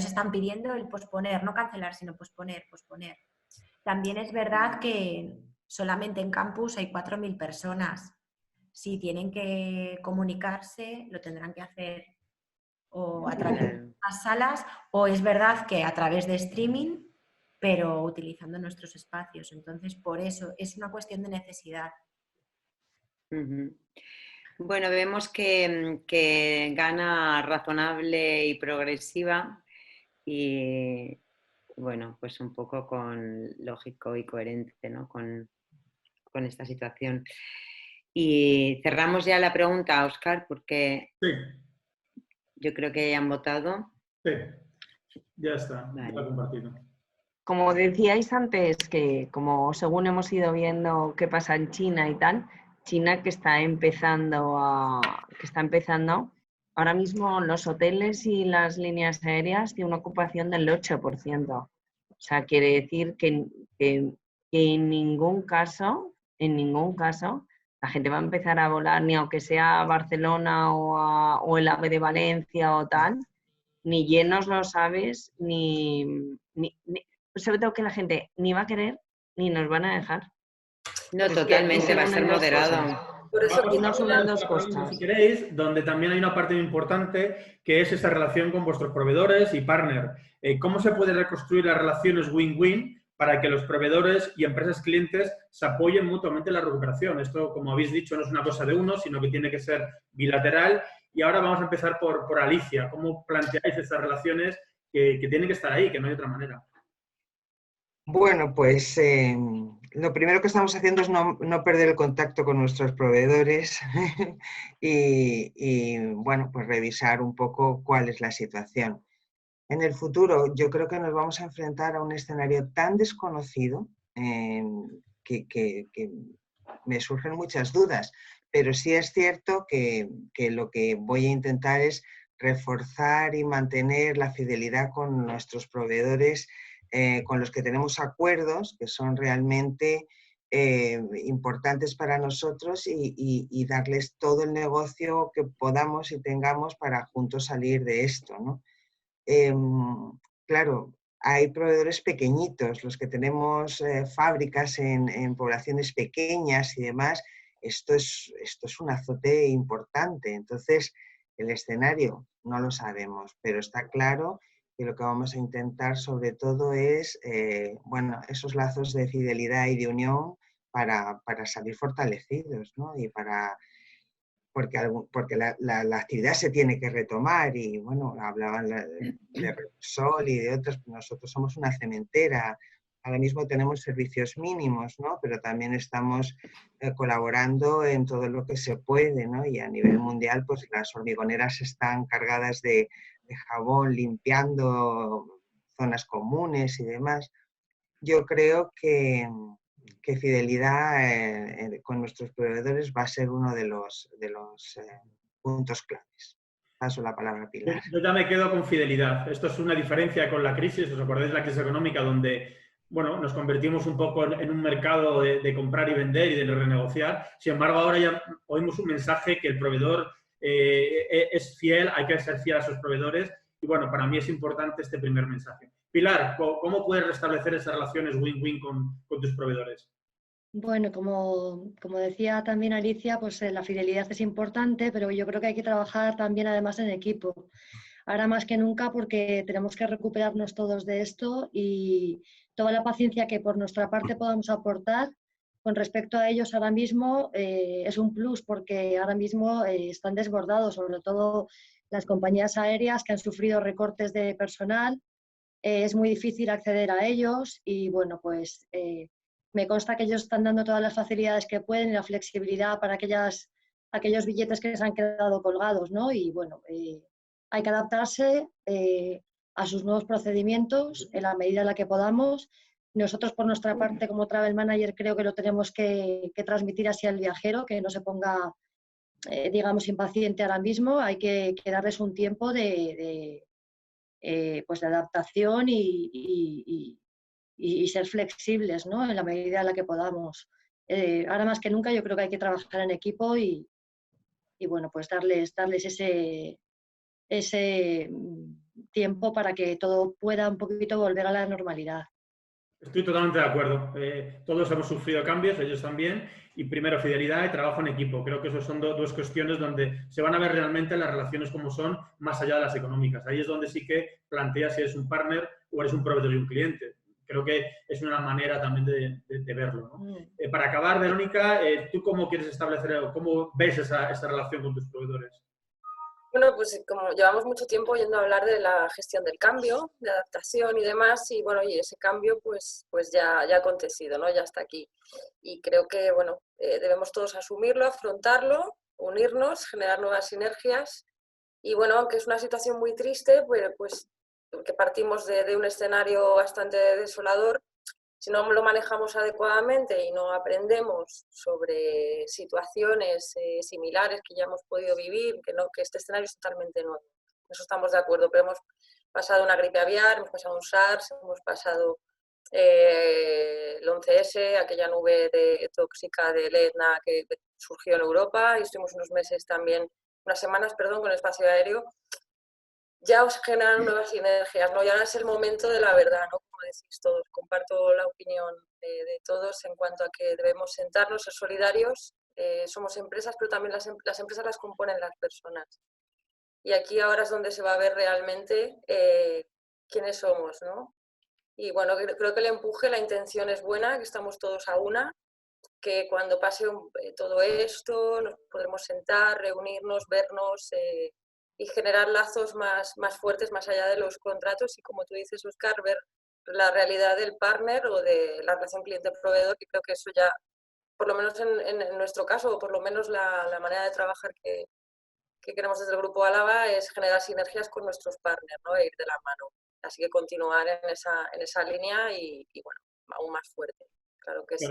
están pidiendo el posponer, no cancelar, sino posponer. También es verdad que solamente en campus hay 4.000 personas. Si tienen que comunicarse, lo tendrán que hacer o a través de las salas, o es verdad que a través de streaming, pero utilizando nuestros espacios. Entonces, por eso es una cuestión de necesidad. Bueno, vemos que gana razonable y progresiva y, bueno, pues un poco lógico y coherente, ¿no? con esta situación. Y cerramos ya la pregunta, Óscar, porque sí. Yo creo que ya han votado. Sí, ya está, vale. Ya compartido. Como decíais antes, que como según hemos ido viendo qué pasa en China y tal, China que está empezando, ahora mismo los hoteles y las líneas aéreas tienen una ocupación del 8%. O sea, quiere decir que en ningún caso, la gente va a empezar a volar, ni aunque sea a Barcelona o el AVE de Valencia o tal, ni llenos los aves, ni sobre todo que la gente ni va a querer ni nos van a dejar. No, totalmente, va a ser moderado. Por eso aquí nos unen dos cosas. Si queréis, donde también hay una parte muy importante, que es esa relación con vuestros proveedores y partner. ¿Cómo se puede reconstruir las relaciones win-win para que los proveedores y empresas clientes se apoyen mutuamente en la recuperación? Esto, como habéis dicho, no es una cosa de uno, sino que tiene que ser bilateral. Y ahora vamos a empezar por Alicia. ¿Cómo planteáis esas relaciones que tienen que estar ahí, que no hay otra manera? Bueno, pues lo primero que estamos haciendo es no perder el contacto con nuestros proveedores y, bueno, pues revisar un poco cuál es la situación. En el futuro yo creo que nos vamos a enfrentar a un escenario tan desconocido que me surgen muchas dudas, pero sí es cierto que lo que voy a intentar es reforzar y mantener la fidelidad con nuestros proveedores con los que tenemos acuerdos que son realmente importantes para nosotros y darles todo el negocio que podamos y tengamos para juntos salir de esto, ¿no? Claro, hay proveedores pequeñitos, los que tenemos fábricas en poblaciones pequeñas y demás, esto es un azote importante. Entonces, el escenario no lo sabemos, pero está claro que lo que vamos a intentar sobre todo es, bueno, esos lazos de fidelidad y de unión para salir fortalecidos, ¿no? Y para porque la actividad se tiene que retomar y bueno, hablaban de Repsol y de otras, nosotros somos una cementera, ahora mismo tenemos servicios mínimos, ¿no? Pero también estamos colaborando en todo lo que se puede, ¿no? Y a nivel mundial, pues las hormigoneras están cargadas de jabón, limpiando zonas comunes y demás. Yo creo que fidelidad con nuestros proveedores va a ser uno de los puntos claves. Paso la palabra a Pilar. Yo ya me quedo con fidelidad. Esto es una diferencia con la crisis. ¿Os acordáis de la crisis económica donde, bueno, nos convertimos un poco en un mercado de comprar y vender y de renegociar? Sin embargo, ahora ya oímos un mensaje que el proveedor es fiel, hay que ser fiel a sus proveedores. Y bueno, para mí es importante este primer mensaje. Pilar, ¿cómo puedes restablecer esas relaciones win-win con tus proveedores? Bueno, como decía también Alicia, pues la fidelidad es importante, pero yo creo que hay que trabajar también además en equipo. Ahora más que nunca porque tenemos que recuperarnos todos de esto y toda la paciencia que por nuestra parte podamos aportar con respecto a ellos ahora mismo es un plus porque ahora mismo están desbordados, sobre todo las compañías aéreas que han sufrido recortes de personal. Es muy difícil acceder a ellos y bueno, pues me consta que ellos están dando todas las facilidades que pueden y la flexibilidad para aquellos billetes que se han quedado colgados, ¿no? Y bueno, hay que adaptarse a sus nuevos procedimientos en la medida en la que podamos. Nosotros, por nuestra parte, como Travel Manager, creo que lo tenemos que transmitir hacia el viajero, que no se ponga, digamos, impaciente ahora mismo. Hay que darles un tiempo pues de adaptación y ser flexibles, ¿no? En la medida en la que podamos. Ahora más que nunca yo creo que hay que trabajar en equipo y bueno, pues darles ese tiempo para que todo pueda un poquito volver a la normalidad. Estoy totalmente de acuerdo. Todos hemos sufrido cambios, ellos también, y primero fidelidad y trabajo en equipo. Creo que esas son dos cuestiones donde se van a ver realmente las relaciones como son, más allá de las económicas. Ahí es donde sí que planteas si eres un partner o eres un proveedor y un cliente. Creo que es una manera también de verlo, ¿no? Para acabar, Verónica, ¿tú cómo quieres establecer, cómo ves esa relación con tus proveedores? Bueno, pues como llevamos mucho tiempo oyendo hablar de la gestión del cambio, de adaptación y demás, y bueno, y ese cambio pues ya ha acontecido, ¿no? Ya está aquí. Y creo que, bueno, debemos todos asumirlo, afrontarlo, unirnos, generar nuevas sinergias. Y bueno, aunque es una situación muy triste, pues que partimos de un escenario bastante desolador, si no lo manejamos adecuadamente y no aprendemos sobre situaciones similares que ya hemos podido vivir, que este escenario es totalmente nuevo. Eso estamos de acuerdo, pero hemos pasado una gripe aviar, hemos pasado un SARS, hemos pasado el 11S, aquella nube tóxica del Etna que surgió en Europa, y estuvimos unas semanas, con el espacio aéreo. Ya os generan nuevas sinergias, ¿no? Y ahora es el momento de la verdad, ¿no? Como decís todos, comparto la opinión de todos en cuanto a que debemos sentarnos, ser solidarios. Somos empresas, pero también las empresas las componen las personas. Y aquí ahora es donde se va a ver realmente quiénes somos, ¿no? Y bueno, creo que el empuje, la intención es buena, que estamos todos a una, que cuando pase todo esto nos podremos sentar, reunirnos, vernos y generar lazos más fuertes más allá de los contratos y, como tú dices, Óscar, ver la realidad del partner o de la relación cliente-proveedor, y creo que eso ya, por lo menos en nuestro caso, o por lo menos la manera de trabajar que queremos desde el Grupo Álava es generar sinergias con nuestros partners, ¿no? E ir de la mano. Así que continuar en esa línea y bueno, aún más fuerte. Claro que sí.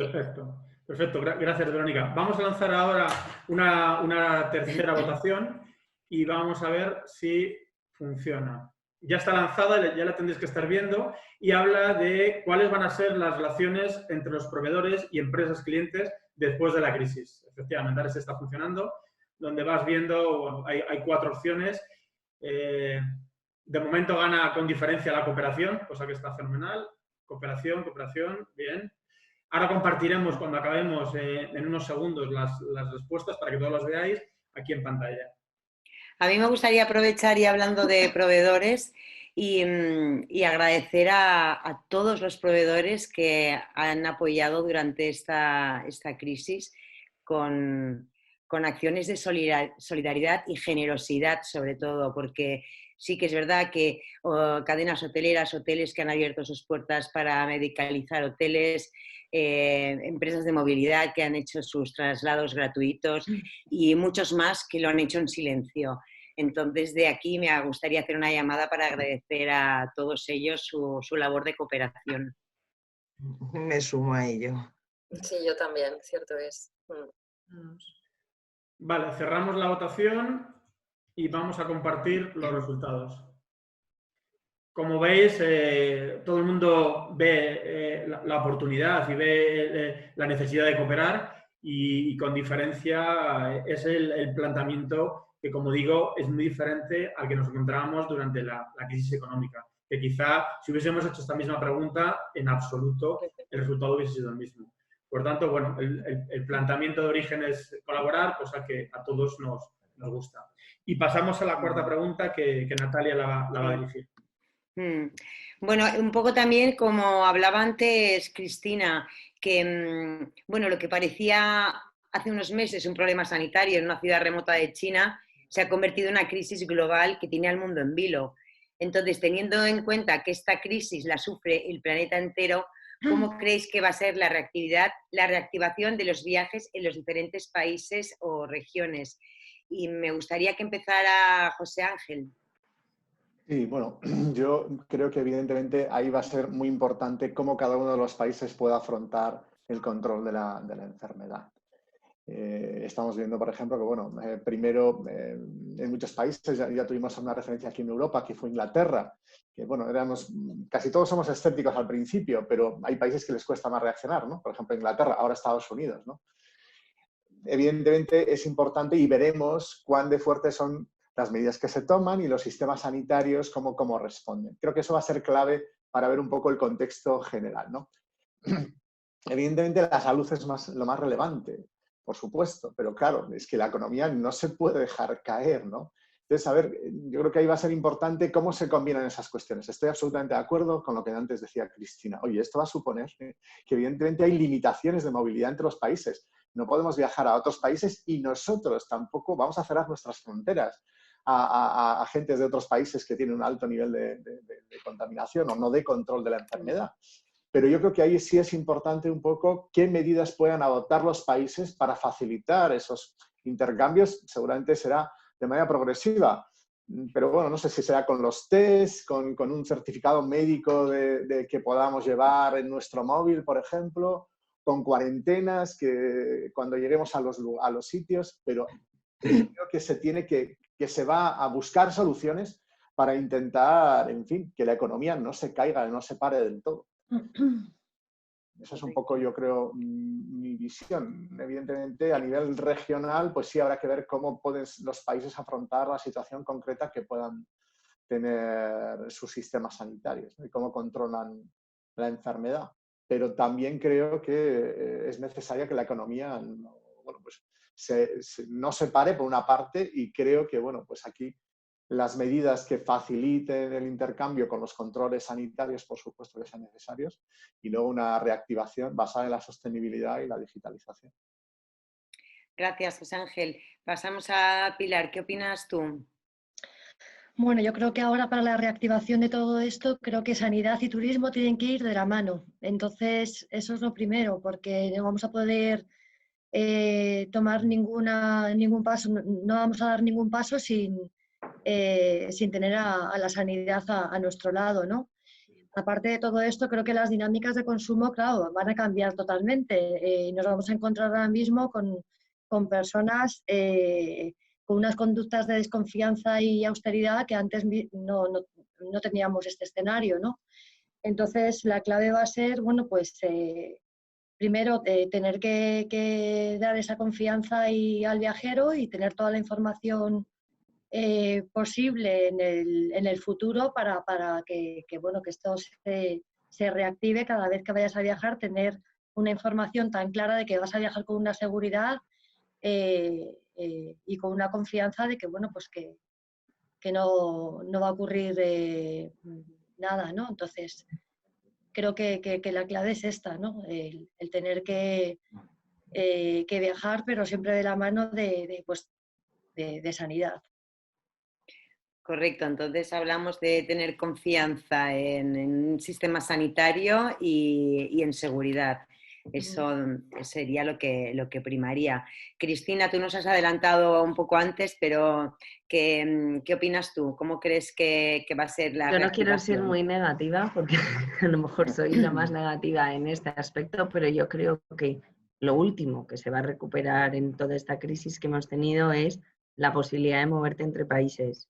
Perfecto. Gracias, Verónica. Vamos a lanzar ahora una tercera votación y vamos a ver si funciona. Ya está lanzada, ya la tendréis que estar viendo, y habla de cuáles van a ser las relaciones entre los proveedores y empresas clientes después de la crisis. Efectivamente, ahora se está funcionando, donde vas viendo, bueno, hay 4 opciones. De momento gana con diferencia la cooperación, cosa que está fenomenal. Cooperación, bien. Ahora compartiremos, cuando acabemos, en unos segundos las respuestas para que todos las veáis aquí en pantalla. A mí me gustaría aprovechar, y hablando de proveedores, y agradecer a todos los proveedores que han apoyado durante esta crisis con con acciones de solidaridad y generosidad sobre todo, porque sí que es verdad que cadenas hoteleras, hoteles que han abierto sus puertas para medicalizar hoteles, empresas de movilidad que han hecho sus traslados gratuitos y muchos más que lo han hecho en silencio. Entonces, de aquí me gustaría hacer una llamada para agradecer a todos ellos su labor de cooperación. Me sumo a ello. Sí, yo también, cierto es. Vale, cerramos la votación y vamos a compartir los resultados. Como veis, todo el mundo ve la oportunidad y ve la necesidad de cooperar y con diferencia es el planteamiento que, como digo, es muy diferente al que nos encontrábamos durante la crisis económica. Que quizá si hubiésemos hecho esta misma pregunta, en absoluto el resultado hubiese sido el mismo. Por tanto, bueno, el planteamiento de origen es colaborar, cosa que a todos nos gusta. Y pasamos a la cuarta pregunta que Natalia la va a dirigir. Bueno, un poco también como hablaba antes Cristina, que bueno, lo que parecía hace unos meses un problema sanitario en una ciudad remota de China se ha convertido en una crisis global que tiene al mundo en vilo. Entonces, teniendo en cuenta que esta crisis la sufre el planeta entero, ¿cómo creéis que va a ser la reactivación de los viajes en los diferentes países o regiones? Y me gustaría que empezara José Ángel. Sí, bueno, yo creo que evidentemente ahí va a ser muy importante cómo cada uno de los países pueda afrontar el control de la enfermedad. Estamos viendo, por ejemplo, que bueno, primero en muchos países, ya tuvimos una referencia aquí en Europa, que fue Inglaterra, que bueno, casi todos somos escépticos al principio, pero hay países que les cuesta más reaccionar, ¿no? Por ejemplo, Inglaterra, ahora Estados Unidos, ¿no? Evidentemente es importante y veremos cuán de fuertes son las medidas que se toman y los sistemas sanitarios, cómo responden. Creo que eso va a ser clave para ver un poco el contexto general, ¿no? Evidentemente la salud es lo más relevante, por supuesto, pero claro, es que la economía no se puede dejar caer, ¿no? Entonces, a ver, yo creo que ahí va a ser importante cómo se combinan esas cuestiones. Estoy absolutamente de acuerdo con lo que antes decía Cristina. Oye, esto va a suponer que evidentemente hay limitaciones de movilidad entre los países. No podemos viajar a otros países y nosotros tampoco vamos a cerrar nuestras fronteras a agentes de otros países que tienen un alto nivel de contaminación o no de control de la enfermedad. Pero yo creo que ahí sí es importante un poco qué medidas puedan adoptar los países para facilitar esos intercambios. Seguramente será de manera progresiva, pero bueno, no sé si será con los test, con un certificado médico de que podamos llevar en nuestro móvil, por ejemplo, con cuarentenas que cuando lleguemos a los sitios, pero creo que se va a buscar soluciones para intentar, en fin, que la economía no se caiga, no se pare del todo. Esa es un poco, yo creo, mi visión. Evidentemente, a nivel regional, pues sí habrá que ver cómo pueden los países afrontar la situación concreta que puedan tener sus sistemas sanitarios, ¿no? Y cómo controlan la enfermedad. Pero también creo que es necesaria que la economía no se pare por una parte, y creo que bueno, pues aquí las medidas que faciliten el intercambio con los controles sanitarios, por supuesto que sean necesarios, y luego una reactivación basada en la sostenibilidad y la digitalización. Gracias, José Ángel. Pasamos a Pilar. ¿Qué opinas tú? Bueno, yo creo que ahora para la reactivación de todo esto, creo que sanidad y turismo tienen que ir de la mano. Entonces, eso es lo primero, porque no vamos a poder tomar ningún paso, no vamos a dar ningún paso sin tener a la sanidad a nuestro lado, ¿no? Aparte de todo esto, creo que las dinámicas de consumo, claro, van a cambiar totalmente. Nos vamos a encontrar ahora mismo con personas con unas conductas de desconfianza y austeridad que antes no teníamos este escenario, ¿no? Entonces, la clave va a ser, bueno, pues primero tener que dar esa confianza al viajero y tener toda la información posible en el futuro para que esto se reactive cada vez que vayas a viajar, tener una información tan clara de que vas a viajar con una seguridad y con una confianza de que, bueno, pues que no va a ocurrir nada, ¿no? Entonces, creo que la clave es esta, ¿no? El tener que que viajar, pero siempre de la mano de sanidad. Correcto, entonces hablamos de tener confianza en un sistema sanitario y en seguridad. Eso sería lo que primaría. Cristina, tú nos has adelantado un poco antes, pero ¿qué opinas tú? ¿Cómo crees que va a ser la Yo no quiero ser reactivación? muy negativa porque a lo mejor soy la más negativa en este aspecto, pero yo creo que lo último que se va a recuperar en toda esta crisis que hemos tenido es la posibilidad de moverte entre países.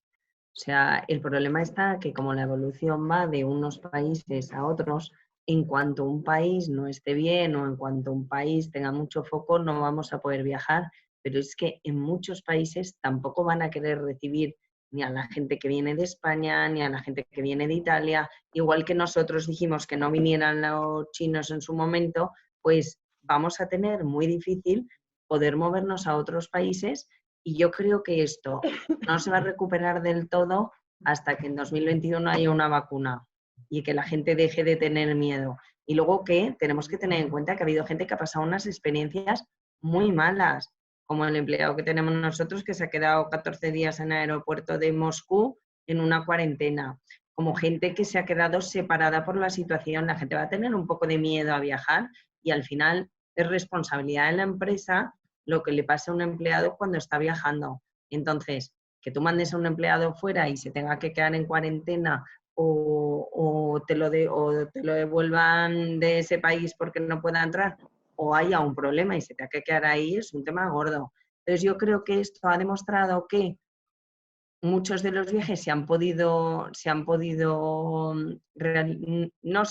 O sea, el problema está que como la evolución va de unos países a otros, en cuanto un país no esté bien o en cuanto un país tenga mucho foco, no vamos a poder viajar. Pero es que en muchos países tampoco van a querer recibir ni a la gente que viene de España, ni a la gente que viene de Italia. Igual que nosotros dijimos que no vinieran los chinos en su momento, pues vamos a tener muy difícil poder movernos a otros países y yo creo que esto no se va a recuperar del todo hasta que en 2021 haya una vacuna y que la gente deje de tener miedo. Y luego que tenemos que tener en cuenta que ha habido gente que ha pasado unas experiencias muy malas, como el empleado que tenemos nosotros que se ha quedado 14 días en el aeropuerto de Moscú en una cuarentena, como gente que se ha quedado separada por la situación. La gente va a tener un poco de miedo a viajar y al final es responsabilidad de la empresa lo que le pasa a un empleado cuando está viajando. Entonces, que tú mandes a un empleado fuera y se tenga que quedar en cuarentena o te lo devuelvan de ese país porque no pueda entrar o haya un problema y se tenga que quedar ahí, es un tema gordo. Entonces yo creo que esto ha demostrado que muchos de los viajes no se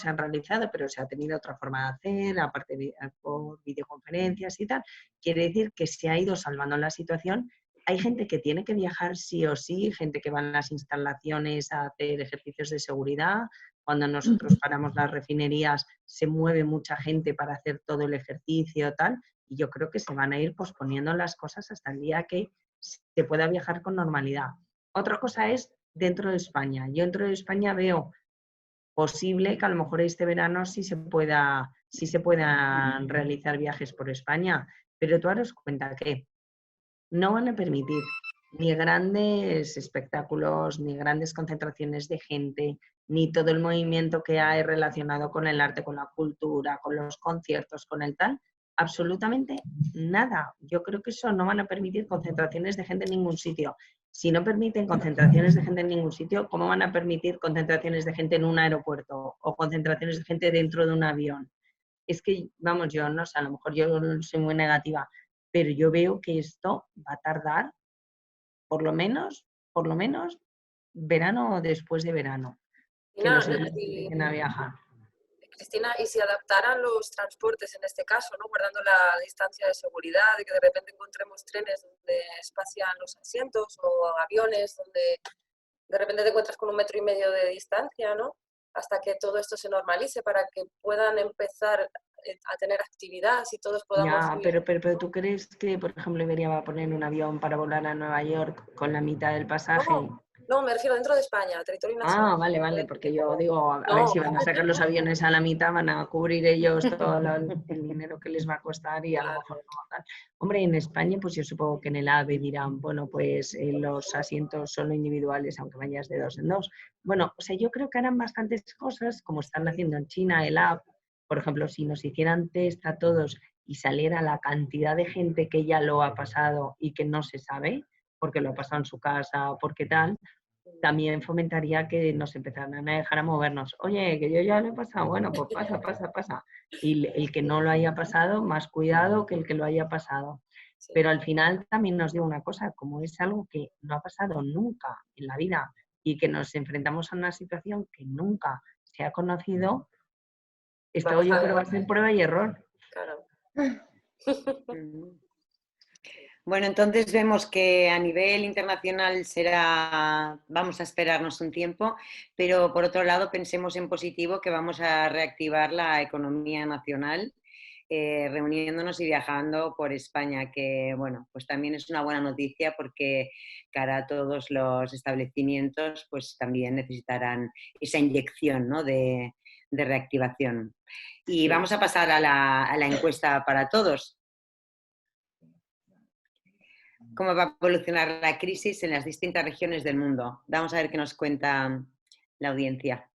han realizado, pero se ha tenido otra forma de hacer, aparte por videoconferencias y tal. Quiere decir que se ha ido salvando la situación. Hay gente que tiene que viajar sí o sí, gente que va a las instalaciones a hacer ejercicios de seguridad. Cuando nosotros paramos las refinerías se mueve mucha gente para hacer todo el ejercicio tal. Y yo creo que se van a ir posponiendo las cosas hasta el día que se pueda viajar con normalidad. Otra cosa es dentro de España. Yo dentro de España veo posible que a lo mejor este verano sí se puedan realizar viajes por España, pero tú daros cuenta que no van a permitir ni grandes espectáculos, ni grandes concentraciones de gente, ni todo el movimiento que hay relacionado con el arte, con la cultura, con los conciertos, con el tal. Absolutamente nada. Yo creo que eso no van a permitir concentraciones de gente en ningún sitio. Si no permiten concentraciones de gente en ningún sitio, ¿cómo van a permitir concentraciones de gente en un aeropuerto o concentraciones de gente dentro de un avión? Es que, vamos, yo no sé, a lo mejor yo soy muy negativa, pero yo veo que esto va a tardar por lo menos, verano o después de verano, que los empiecen a viajar. Cristina, y si adaptaran los transportes en este caso, ¿no? Guardando la distancia de seguridad, de que de repente encontremos trenes donde espacian los asientos o aviones donde de repente te encuentras con 1,5 metros de distancia, ¿no? Hasta que todo esto se normalice para que puedan empezar a tener actividad, si todos podamos... Ya, pero ¿tú crees que, por ejemplo, Iberia va a poner un avión para volar a Nueva York con la mitad del pasaje? No, me refiero dentro de España, territorio nacional. Ah, vale, porque yo digo, a ver si van a sacar los aviones a la mitad, van a cubrir ellos todo el dinero que les va a costar y a lo mejor no tal. Hombre, en España, pues yo supongo que en el AVE dirán, bueno, pues los asientos solo individuales, aunque vayas de 2 en 2. Bueno, o sea, yo creo que harán bastantes cosas, como están haciendo en China, el app. Por ejemplo, si nos hicieran test a todos y saliera la cantidad de gente que ya lo ha pasado y que no se sabe, porque lo ha pasado en su casa, porque tal, también fomentaría que nos empezaran a dejar a movernos. Oye, que yo ya lo he pasado, bueno, pues pasa. Y el que no lo haya pasado, más cuidado que el que lo haya pasado. Pero al final también nos digo una cosa, como es algo que no ha pasado nunca en la vida y que nos enfrentamos a una situación que nunca se ha conocido, esto yo creo que va a ser prueba y error. Claro. Bueno, entonces vemos que a nivel internacional vamos a esperarnos un tiempo, pero por otro lado pensemos en positivo que vamos a reactivar la economía nacional reuniéndonos y viajando por España, que bueno, pues también es una buena noticia porque cara a todos los establecimientos pues también necesitarán esa inyección, ¿no? de reactivación. Y vamos a pasar a la encuesta para todos. cómo va a evolucionar la crisis en las distintas regiones del mundo. Vamos a ver qué nos cuenta la audiencia.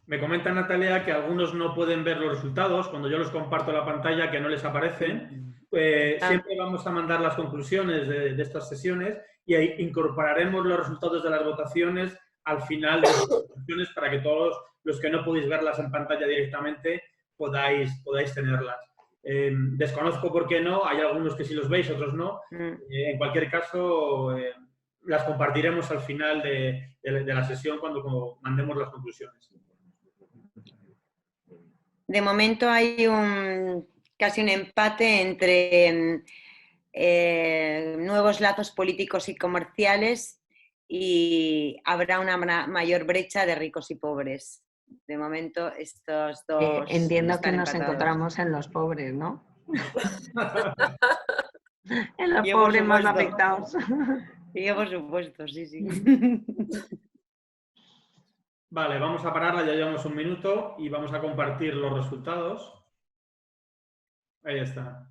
Me comenta Natalia que algunos no pueden ver los resultados. Cuando yo les comparto la pantalla, que no les aparecen. Siempre vamos a mandar las conclusiones de estas sesiones y ahí incorporaremos los resultados de las votaciones al final de las votaciones para que todos los que no podéis verlas en pantalla directamente podáis tenerlas. Desconozco por qué no, hay algunos que sí los veis, otros no. En cualquier caso, las compartiremos al final de la sesión cuando mandemos las conclusiones. De momento hay casi un empate entre nuevos lazos políticos y comerciales y habrá una mayor brecha de ricos y pobres. De momento estos dos... entiendo que nos encontramos en los pobres, ¿no? En los pobres más afectados. Yo por supuesto, sí, sí. Vale, vamos a pararla, ya llevamos un minuto y vamos a compartir los resultados. Ahí está.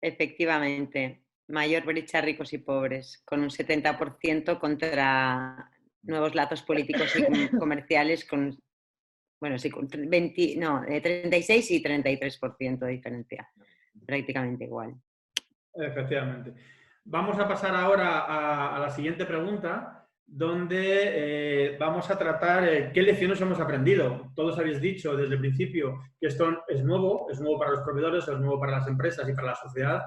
Efectivamente, mayor brecha ricos y pobres, con un 70% contra nuevos lazos políticos y comerciales con, bueno, sí, con 36 y 33% de diferencia, prácticamente igual. Efectivamente. Vamos a pasar ahora a la siguiente pregunta, donde vamos a tratar qué lecciones hemos aprendido. Todos habéis dicho desde el principio que esto es nuevo para los proveedores, es nuevo para las empresas y para la sociedad.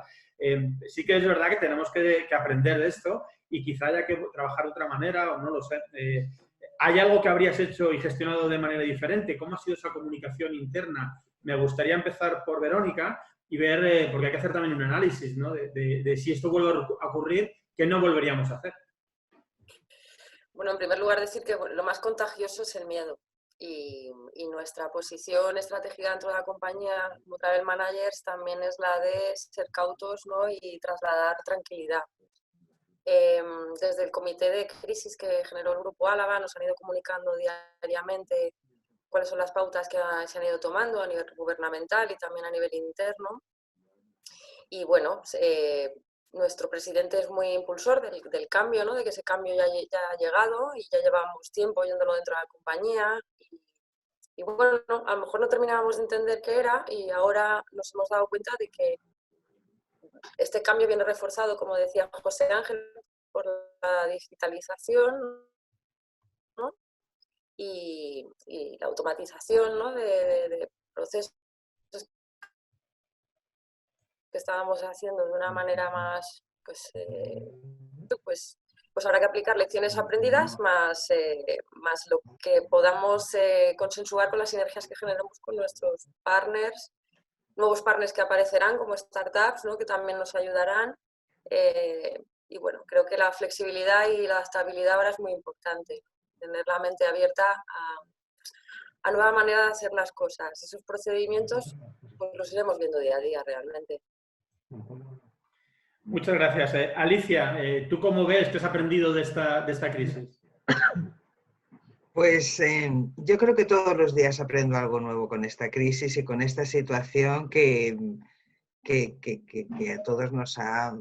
Sí que es verdad que tenemos que aprender de esto y quizá haya que trabajar de otra manera, o no lo sé. ¿Hay algo que habrías hecho y gestionado de manera diferente? ¿Cómo ha sido esa comunicación interna? Me gustaría empezar por Verónica y ver, porque hay que hacer también un análisis, ¿no? de si esto vuelve a ocurrir, ¿qué no volveríamos a hacer? Bueno, en primer lugar decir que lo más contagioso es el miedo y nuestra posición estratégica dentro de la compañía como Travel Managers también es la de ser cautos, ¿no? Y trasladar tranquilidad. Desde el comité de crisis que generó el Grupo Álava nos han ido comunicando diariamente cuáles son las pautas que se han ido tomando a nivel gubernamental y también a nivel interno. Y bueno, nuestro presidente es muy impulsor del cambio, ¿no? De que ese cambio ya ha llegado y ya llevamos tiempo oyéndolo dentro de la compañía. Y bueno, a lo mejor no terminábamos de entender qué era y ahora nos hemos dado cuenta de que este cambio viene reforzado, como decía José Ángel, por la digitalización, ¿no? Y la automatización, ¿no? de procesos que estábamos haciendo de una manera más, pues habrá que aplicar lecciones aprendidas más lo que podamos consensuar con las sinergias que generamos con nuestros partners, nuevos partners que aparecerán como startups, ¿no? Que también nos ayudarán. Y bueno, creo que la flexibilidad y la estabilidad ahora es muy importante, tener la mente abierta a nueva manera de hacer las cosas. Esos procedimientos pues los iremos viendo día a día realmente. Muchas gracias. Alicia, ¿tú cómo ves que has aprendido de esta crisis? Pues yo creo que todos los días aprendo algo nuevo con esta crisis y con esta situación que a todos nos ha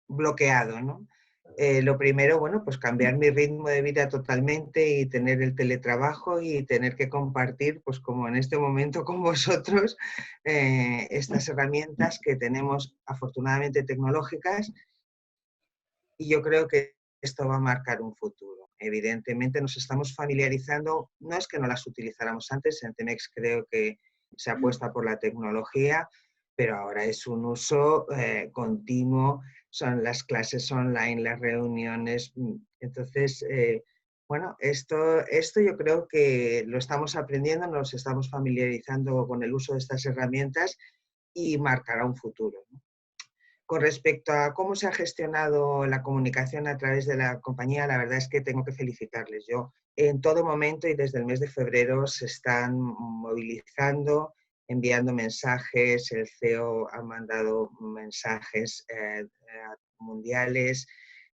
bloqueado, ¿no? Lo primero, bueno, pues cambiar mi ritmo de vida totalmente y tener el teletrabajo y tener que compartir, pues como en este momento con vosotros, estas herramientas que tenemos afortunadamente tecnológicas, y yo creo que esto va a marcar un futuro. Evidentemente nos estamos familiarizando, no es que no las utilizáramos antes, en Cemex creo que se apuesta por la tecnología, pero ahora es un uso continuo, son las clases online, las reuniones. Entonces, bueno, esto yo creo que lo estamos aprendiendo, nos estamos familiarizando con el uso de estas herramientas y marcará un futuro, ¿no? Con respecto a cómo se ha gestionado la comunicación a través de la compañía, la verdad es que tengo que felicitarles. Yo, en todo momento y desde el mes de febrero se están movilizando, enviando mensajes, el CEO ha mandado mensajes mundiales,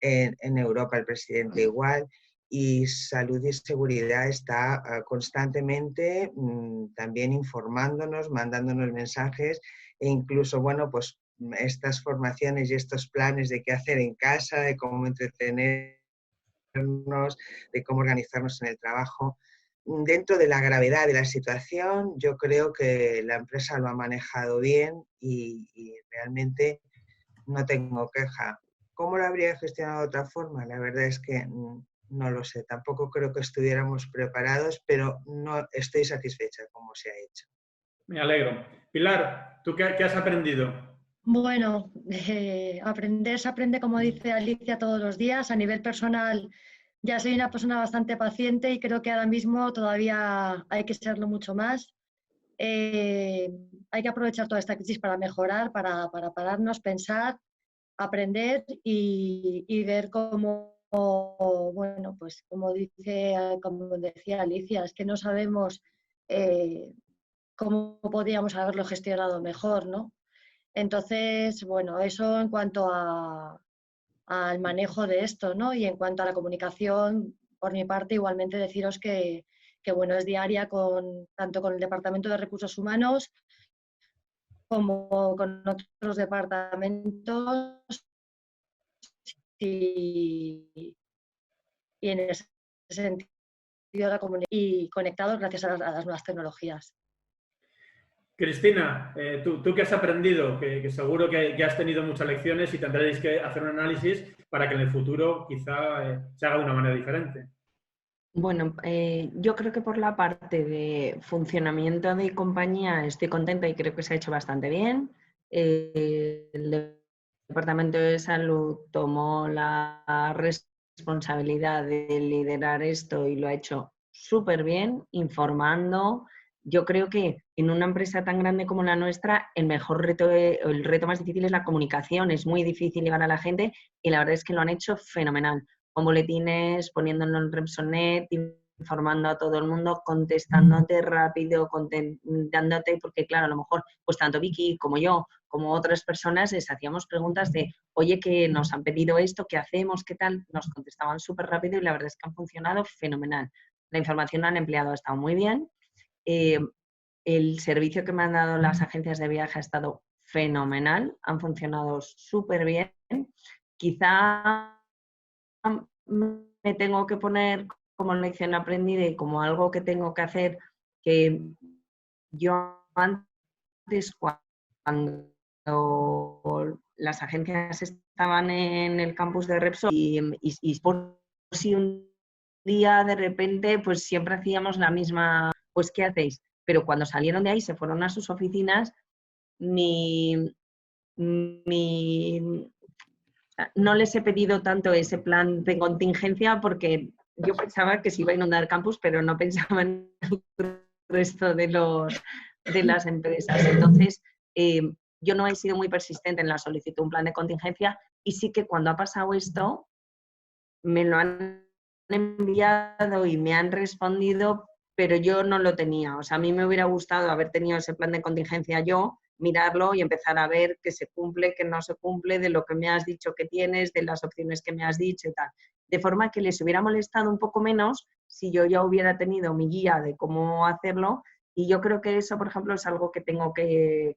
en Europa el presidente igual, y Salud y Seguridad está constantemente también informándonos, mandándonos mensajes e incluso, bueno, pues estas formaciones y estos planes de qué hacer en casa, de cómo entretenernos, de cómo organizarnos en el trabajo. Dentro de la gravedad de la situación, yo creo que la empresa lo ha manejado bien y realmente no tengo queja. ¿Cómo lo habría gestionado de otra forma? La verdad es que no lo sé. Tampoco creo que estuviéramos preparados, pero no estoy satisfecha como se ha hecho. Me alegro. Pilar, ¿tú qué has aprendido? Bueno, aprender se aprende, como dice Alicia, todos los días. A nivel personal, ya soy una persona bastante paciente y creo que ahora mismo todavía hay que serlo mucho más. Hay que aprovechar toda esta crisis para mejorar, para pararnos, pensar, aprender y ver cómo, bueno, pues como decía Alicia, es que no sabemos cómo podríamos haberlo gestionado mejor, ¿no? Entonces, bueno, eso en cuanto al manejo de esto, ¿no? Y en cuanto a la comunicación, por mi parte, igualmente deciros que bueno, es diaria tanto con el Departamento de Recursos Humanos como con otros departamentos y en ese sentido y conectados gracias a las nuevas tecnologías. Cristina, ¿tú qué has aprendido? Que seguro que has tenido muchas lecciones y tendréis que hacer un análisis para que en el futuro quizá se haga de una manera diferente. Bueno, yo creo que por la parte de funcionamiento de compañía estoy contenta y creo que se ha hecho bastante bien. El Departamento de Salud tomó la responsabilidad de liderar esto y lo ha hecho súper bien, informando. Yo creo que en una empresa tan grande como la nuestra, el reto más difícil es la comunicación. Es muy difícil llegar a la gente y la verdad es que lo han hecho fenomenal. Con boletines, poniéndolo en Repsonet, informando a todo el mundo, contestándote rápido, dándote, porque claro, a lo mejor, pues tanto Vicky como yo, como otras personas, les hacíamos preguntas de, oye, que nos han pedido esto, ¿qué hacemos? ¿Qué tal? Nos contestaban súper rápido y la verdad es que han funcionado fenomenal. La información al empleado ha estado muy bien. El servicio que me han dado las agencias de viaje ha estado fenomenal, han funcionado súper bien. Quizá me tengo que poner como lección aprendida y como algo que tengo que hacer, que yo antes cuando las agencias estaban en el campus de Repsol y por si un día de repente pues siempre hacíamos la misma, pues ¿qué hacéis? Pero cuando salieron de ahí, se fueron a sus oficinas, no les he pedido tanto ese plan de contingencia porque yo pensaba que se iba a inundar el campus, pero no pensaba en el resto de las empresas. Entonces, yo no he sido muy persistente en la solicitud de un plan de contingencia y sí que cuando ha pasado esto, me lo han enviado y me han respondido, pero yo no lo tenía. O sea, a mí me hubiera gustado haber tenido ese plan de contingencia yo, mirarlo y empezar a ver qué se cumple, qué no se cumple, de lo que me has dicho que tienes, de las opciones que me has dicho y tal. De forma que les hubiera molestado un poco menos si yo ya hubiera tenido mi guía de cómo hacerlo. Y yo creo que eso, por ejemplo, es algo que tengo que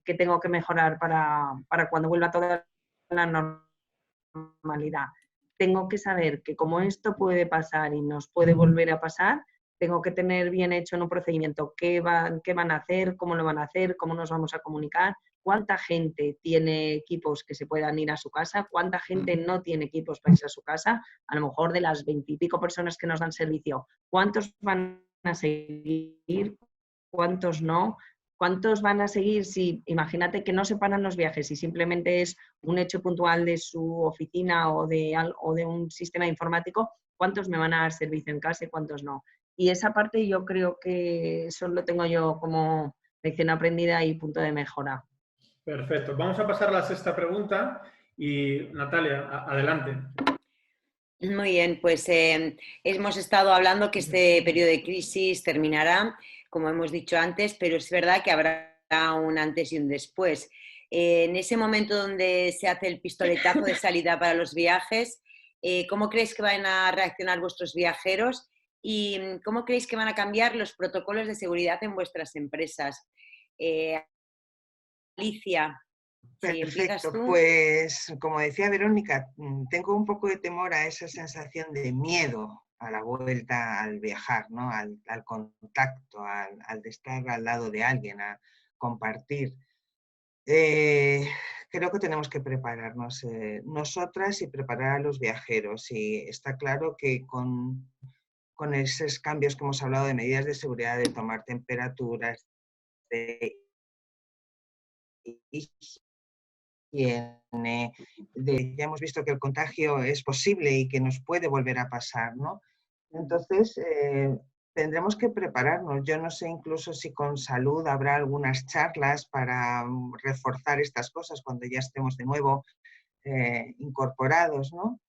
mejorar para cuando vuelva toda la normalidad. Tengo que saber que como esto puede pasar y nos puede volver a pasar, tengo que tener bien hecho en un procedimiento qué van a hacer, cómo lo van a hacer, cómo nos vamos a comunicar, cuánta gente tiene equipos que se puedan ir a su casa, cuánta gente no tiene equipos para irse a su casa, a lo mejor de las 20 y pico personas que nos dan servicio, cuántos van a seguir, cuántos no. ¿Cuántos van a seguir si, imagínate que no se paran los viajes y simplemente es un hecho puntual de su oficina o de un sistema informático? ¿Cuántos me van a dar servicio en casa y cuántos no? Y esa parte yo creo que eso lo tengo yo como lección aprendida y punto de mejora. Perfecto. Vamos a pasar a la sexta pregunta y Natalia, adelante. Muy bien, pues hemos estado hablando que este periodo de crisis terminará, como hemos dicho antes, pero es verdad que habrá un antes y un después. En ese momento donde se hace el pistoletazo de salida para los viajes, ¿Cómo creéis que van a reaccionar vuestros viajeros? ¿Y cómo creéis que van a cambiar los protocolos de seguridad en vuestras empresas? Alicia, si empiezas Perfecto, tú. pues como decía Verónica, tengo un poco de temor a esa sensación de miedo a la vuelta al viajar, ¿no? Al contacto, al de estar al lado de alguien, a compartir. Creo que tenemos que prepararnos nosotras y preparar a los viajeros. Y está claro que con esos cambios que hemos hablado de medidas de seguridad, de tomar temperaturas, de higiene, ya hemos visto que el contagio es posible y que nos puede volver a pasar, ¿no? Entonces, tendremos que prepararnos. Yo no sé incluso si con salud habrá algunas charlas para reforzar estas cosas cuando ya estemos de nuevo incorporados, ¿no?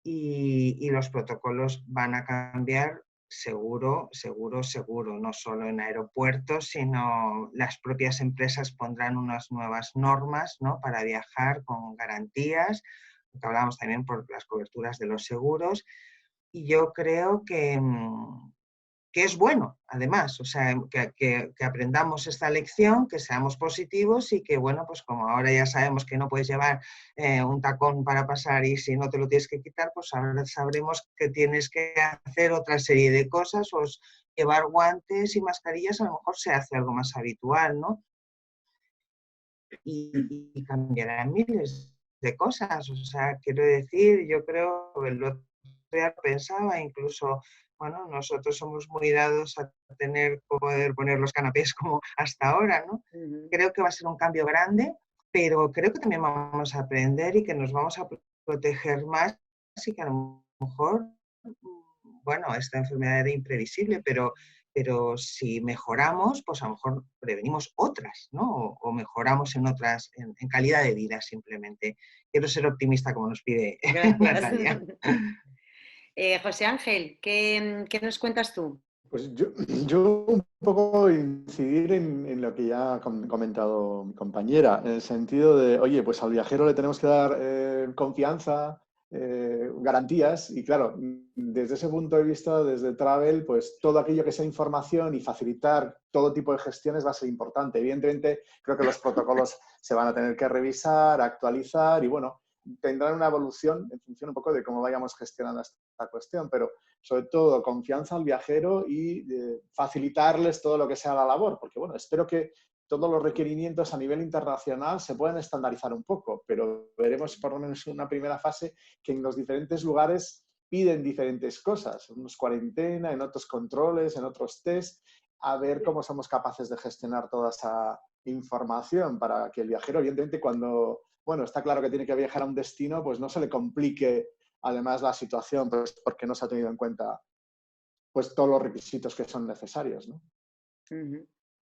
Y los protocolos van a cambiar seguro, seguro, seguro, no solo en aeropuertos, sino las propias empresas pondrán unas nuevas normas, ¿no? Para viajar con garantías, lo que hablábamos también por las coberturas de los seguros, y yo creo que es bueno, además, o sea, que aprendamos esta lección, que seamos positivos y que, bueno, pues como ahora ya sabemos que no puedes llevar un tacón para pasar y si no te lo tienes que quitar, pues ahora sabremos que tienes que hacer otra serie de cosas, o llevar guantes y mascarillas a lo mejor se hace algo más habitual, ¿no? Y cambiarán miles de cosas, o sea, quiero decir, yo creo, el otro día pensaba incluso, bueno, nosotros somos muy dados a poder poner los canapés como hasta ahora, ¿no? Creo que va a ser un cambio grande, pero creo que también vamos a aprender y que nos vamos a proteger más y que a lo mejor, bueno, esta enfermedad era imprevisible, pero si mejoramos, pues a lo mejor prevenimos otras, ¿no? O mejoramos en otras, en calidad de vida simplemente. Quiero ser optimista como nos pide Natalia. José Ángel, ¿qué nos cuentas tú? Pues yo un poco incidir en lo que ya ha comentado mi compañera, en el sentido de, oye, pues al viajero le tenemos que dar confianza, garantías, y claro, desde ese punto de vista, desde Travel, pues todo aquello que sea información y facilitar todo tipo de gestiones va a ser importante. Evidentemente, creo que los protocolos se van a tener que revisar, actualizar y bueno, tendrán una evolución en función un poco de cómo vayamos gestionando esta cuestión, pero sobre todo confianza al viajero y facilitarles todo lo que sea la labor, porque bueno, espero que todos los requerimientos a nivel internacional se puedan estandarizar un poco, pero veremos por lo menos en una primera fase que en los diferentes lugares piden diferentes cosas, unos cuarentena, en otros controles, en otros test, a ver cómo somos capaces de gestionar toda esa información para que el viajero, evidentemente, cuando, bueno, está claro que tiene que viajar a un destino, pues no se le complique además la situación, pues porque no se ha tenido en cuenta pues todos los requisitos que son necesarios, ¿no?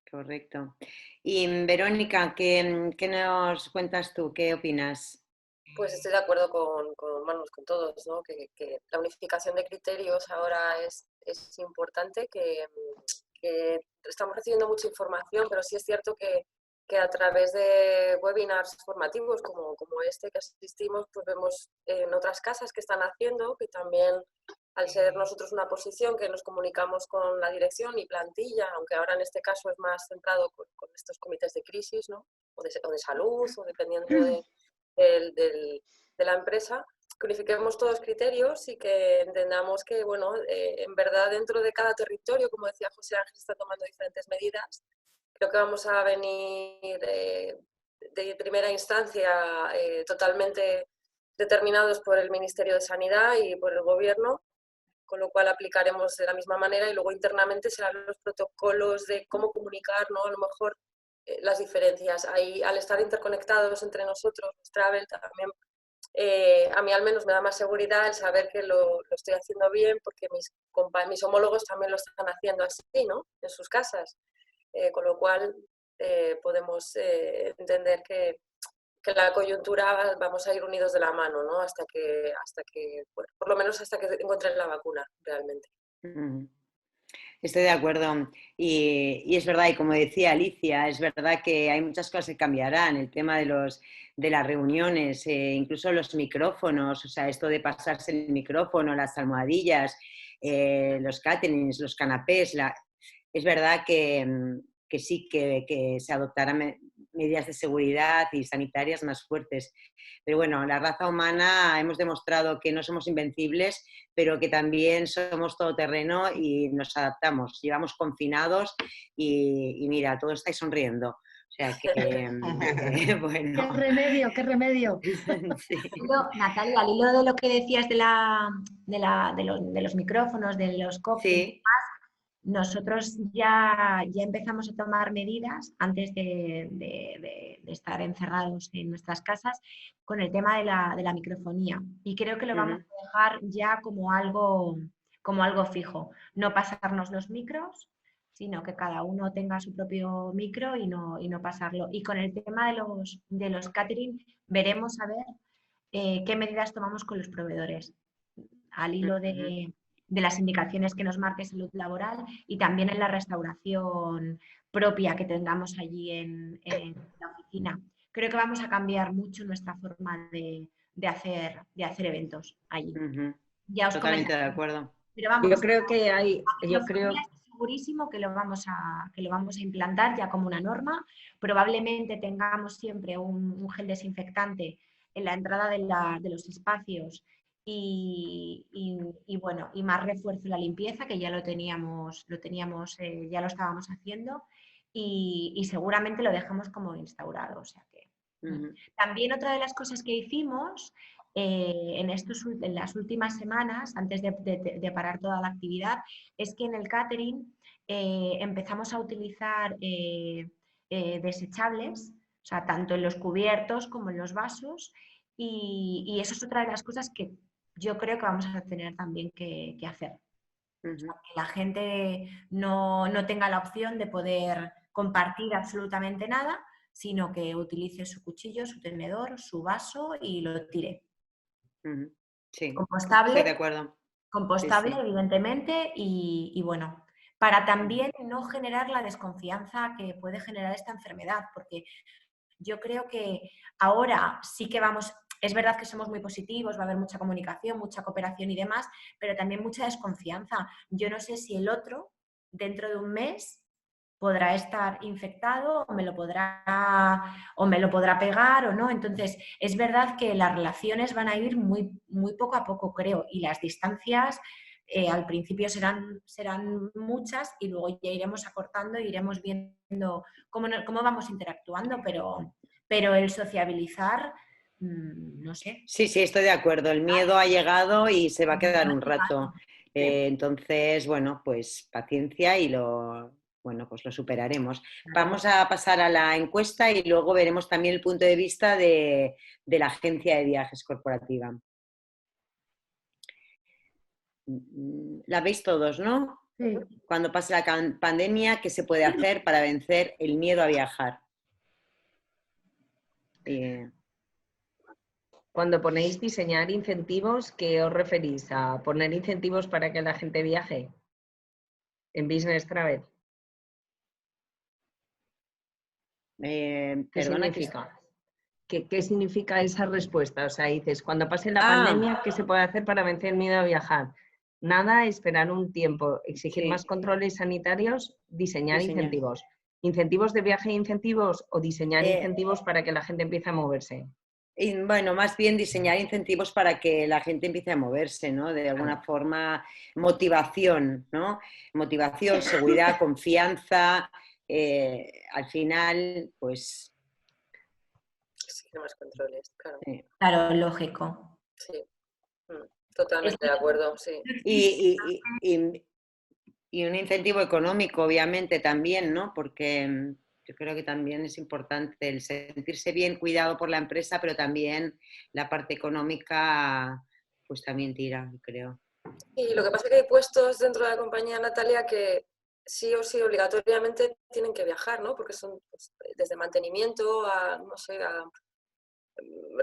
Correcto. Y Verónica, ¿qué nos cuentas tú? ¿Qué opinas? Pues estoy de acuerdo con todos, ¿no? Que la unificación de criterios ahora es importante, que estamos recibiendo mucha información, pero sí es cierto que a través de webinars formativos como este que asistimos, pues vemos en otras casas que están haciendo, que también al ser nosotros una posición que nos comunicamos con la dirección y plantilla, aunque ahora en este caso es más centrado con estos comités de crisis, ¿no? o de salud, o dependiendo de la empresa, que unifiquemos todos los criterios y que entendamos que, bueno, en verdad dentro de cada territorio, como decía José Ángel, se está tomando diferentes medidas. Creo que vamos a venir de primera instancia totalmente determinados por el Ministerio de Sanidad y por el Gobierno, con lo cual aplicaremos de la misma manera y luego internamente serán los protocolos de cómo comunicar, ¿no? A lo mejor las diferencias. Ahí, al estar interconectados entre nosotros, Travel también, a mí al menos me da más seguridad el saber que lo estoy haciendo bien, porque mis homólogos también lo están haciendo así, ¿no? En sus casas. Con lo cual podemos entender que la coyuntura vamos a ir unidos de la mano, ¿no? Hasta que bueno, por lo menos hasta que encuentren la vacuna realmente. Estoy de acuerdo. Y es verdad, y como decía Alicia, es verdad que hay muchas cosas que cambiarán. El tema de las reuniones, incluso los micrófonos, o sea, esto de pasarse el micrófono, las almohadillas, los caterings, los canapés. Es verdad que sí, que se adoptarán medidas de seguridad y sanitarias más fuertes. Pero bueno, la raza humana hemos demostrado que no somos invencibles, pero que también somos todoterreno y nos adaptamos. Llevamos confinados y mira, todos estáis sonriendo. O sea que, bueno. ¡Qué remedio, qué remedio! Sí. Natalia, al hilo de lo que decías de los micrófonos, de los cócteles, Sí. nosotros ya empezamos a tomar medidas antes de estar encerrados en nuestras casas con el tema de la microfonía. Y creo que lo vamos a dejar ya como algo fijo. No pasarnos los micros, sino que cada uno tenga su propio micro y no pasarlo. Y con el tema de los catering, veremos a ver qué medidas tomamos con los proveedores. Al hilo de las indicaciones que nos marque Salud Laboral y también en la restauración propia que tengamos allí en la oficina. Creo que vamos a cambiar mucho nuestra forma de hacer eventos allí. Ya os Totalmente de acuerdo. Pero vamos, yo creo que hay... Estoy segurísimo que lo vamos a implantar ya como una norma. Probablemente tengamos siempre un gel desinfectante en la entrada de los espacios y bueno, y más refuerzo en la limpieza, que ya lo teníamos, ya lo estábamos haciendo y seguramente lo dejamos como instaurado. O sea que... También otra de las cosas que hicimos en las últimas semanas, antes de parar toda la actividad, es que en el catering empezamos a utilizar desechables, o sea, tanto en los cubiertos como en los vasos, y eso es otra de las cosas que yo creo que vamos a tener también que hacer. O sea, que la gente no tenga la opción de poder compartir absolutamente nada, sino que utilice su cuchillo, su tenedor, su vaso y lo tire. Sí, compostable, estoy de acuerdo. Compostable, Sí. evidentemente, y bueno, para también no generar la desconfianza que puede generar esta enfermedad, porque yo creo que ahora sí que vamos, es verdad que somos muy positivos, va a haber mucha comunicación, mucha cooperación y demás, pero también mucha desconfianza. Yo no sé si el otro, dentro de un mes, podrá estar infectado o me lo podrá pegar o no. Entonces, es verdad que las relaciones van a ir muy, muy poco a poco, creo, y las distancias al principio serán muchas y luego ya iremos acortando e iremos viendo cómo vamos interactuando, pero el sociabilizar, no sé. Sí, estoy de acuerdo. El miedo ha llegado y se va a quedar un rato. Entonces, bueno, pues paciencia y pues lo superaremos. Vamos a pasar a la encuesta y luego veremos también el punto de vista de la agencia de viajes corporativa. La veis todos, ¿no? Sí. Cuando pase la pandemia, ¿qué se puede hacer para vencer el miedo a viajar? Cuando ponéis diseñar incentivos, ¿qué os referís? ¿A poner incentivos para que la gente viaje en Business Travel? ¿Qué significa? ¿Qué significa esa respuesta? O sea, dices, cuando pase la pandemia, ¿qué se puede hacer para vencer el miedo a viajar? Nada, esperar un tiempo, exigir más controles sanitarios, diseñar incentivos. ¿Incentivos de viaje e incentivos o diseñar incentivos para que la gente empiece a moverse? Bueno, más bien diseñar incentivos para que la gente empiece a moverse, ¿no? De alguna forma, motivación, ¿no? Motivación, seguridad, confianza. Al final, pues... Sí, más controles, claro. Sí. Claro, lógico. Sí, totalmente de acuerdo, sí. Y un incentivo económico, obviamente, también, ¿no? Porque yo creo que también es importante el sentirse bien cuidado por la empresa, pero también la parte económica, pues también tira, creo. Y lo que pasa es que hay puestos dentro de la compañía, Natalia, que sí o sí obligatoriamente tienen que viajar, ¿no? Porque son pues, desde mantenimiento a, no sé, a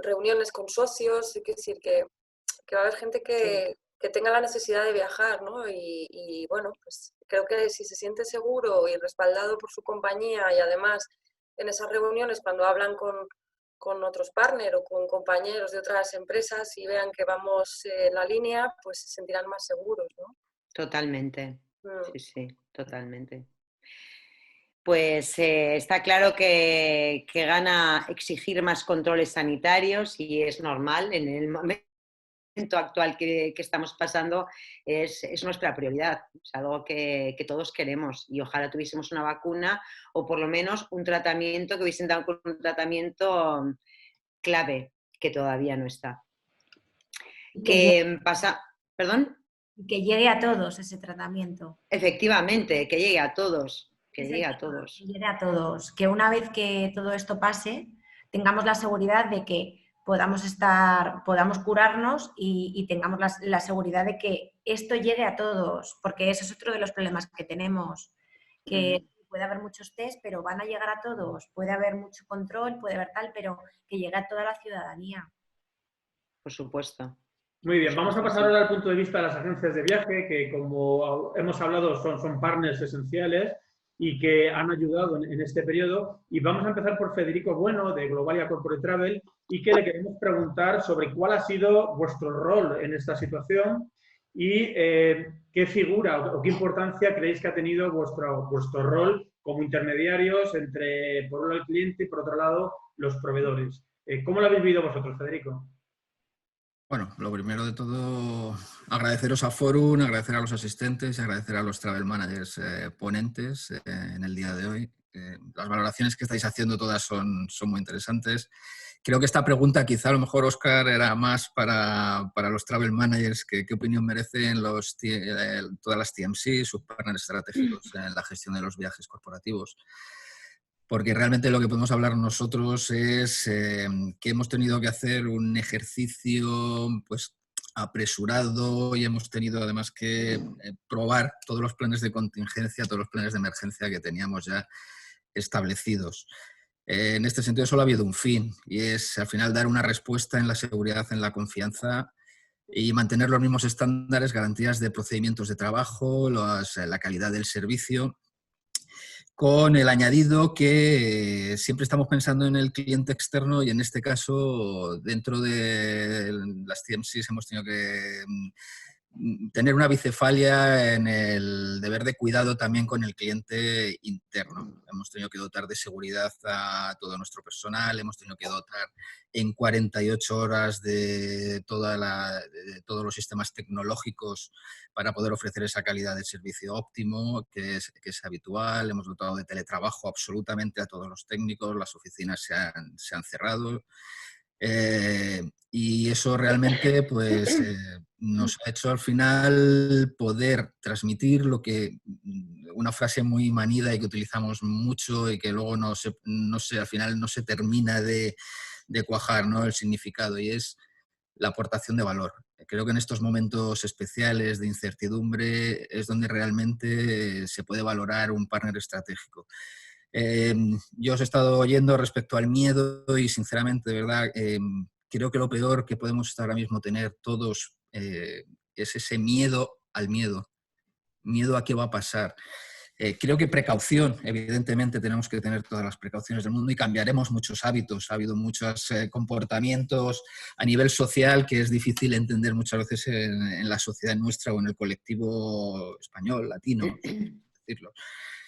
reuniones con socios, es decir, que va a haber gente que que tenga la necesidad de viajar, ¿no? Y bueno, pues creo que si se siente seguro y respaldado por su compañía y además en esas reuniones cuando hablan con otros partners o con compañeros de otras empresas y vean que vamos en la línea, pues se sentirán más seguros, ¿no? Totalmente, sí, sí, totalmente. Pues está claro que gana exigir más controles sanitarios y es normal en el momento actual que estamos pasando, es nuestra prioridad, es algo que todos queremos y ojalá tuviésemos una vacuna o por lo menos un tratamiento, que hubiesen dado un tratamiento clave, que todavía no está. ¿Qué pasa? ¿Perdón? Que llegue a todos ese tratamiento. Efectivamente, que llegue a todos, que llegue a todos. Que llegue a todos, que una vez que todo esto pase, tengamos la seguridad de que podamos curarnos y tengamos la seguridad de que esto llegue a todos, porque ese es otro de los problemas que tenemos, que puede haber muchos test, pero van a llegar a todos, puede haber mucho control, puede haber tal, pero que llegue a toda la ciudadanía. Por supuesto. Muy bien, vamos a pasar ahora al punto de vista de las agencias de viaje, que como hemos hablado son partners esenciales y que han ayudado en este periodo. Y vamos a empezar por Federico Bueno, de Globalia Corporate Travel, y que le queremos preguntar sobre cuál ha sido vuestro rol en esta situación y qué figura o qué importancia creéis que ha tenido vuestro rol como intermediarios entre, por un lado, el cliente y, por otro lado, los proveedores. ¿Cómo lo habéis vivido vosotros, Federico? Bueno, lo primero de todo, agradeceros a Forum, agradecer a los asistentes y agradecer a los travel managers ponentes en el día de hoy. Las valoraciones que estáis haciendo todas son muy interesantes. Creo que esta pregunta quizá a lo mejor, Óscar, era más para los travel managers, que qué opinión merecen todas las TMC, sus partners estratégicos en la gestión de los viajes corporativos. Porque realmente lo que podemos hablar nosotros es que hemos tenido que hacer un ejercicio pues apresurado y hemos tenido además que probar todos los planes de contingencia, todos los planes de emergencia que teníamos ya establecidos. En este sentido solo ha habido un fin y es al final dar una respuesta en la seguridad, en la confianza y mantener los mismos estándares, garantías de procedimientos de trabajo, la calidad del servicio, con el añadido que siempre estamos pensando en el cliente externo y en este caso dentro de las TMCs hemos tenido que tener una bicefalia en el deber de cuidado también con el cliente interno. Hemos tenido que dotar de seguridad a todo nuestro personal, hemos tenido que dotar en 48 horas de todos los sistemas tecnológicos para poder ofrecer esa calidad de servicio óptimo, que es habitual. Hemos dotado de teletrabajo absolutamente a todos los técnicos, las oficinas se han cerrado. Y eso realmente pues, nos ha hecho al final poder transmitir lo que, una frase muy manida y que utilizamos mucho y que luego no sé, al final no se termina de cuajar, ¿no?, el significado, y es la aportación de valor. Creo que en estos momentos especiales de incertidumbre es donde realmente se puede valorar un partner estratégico. Yo os he estado oyendo respecto al miedo y sinceramente, de verdad, creo que lo peor que podemos ahora mismo tener todos es ese miedo al miedo. Miedo a qué va a pasar. Creo que precaución, evidentemente tenemos que tener todas las precauciones del mundo y cambiaremos muchos hábitos. Ha habido muchos comportamientos a nivel social que es difícil entender muchas veces en la sociedad nuestra o en el colectivo español, latino, decirlo.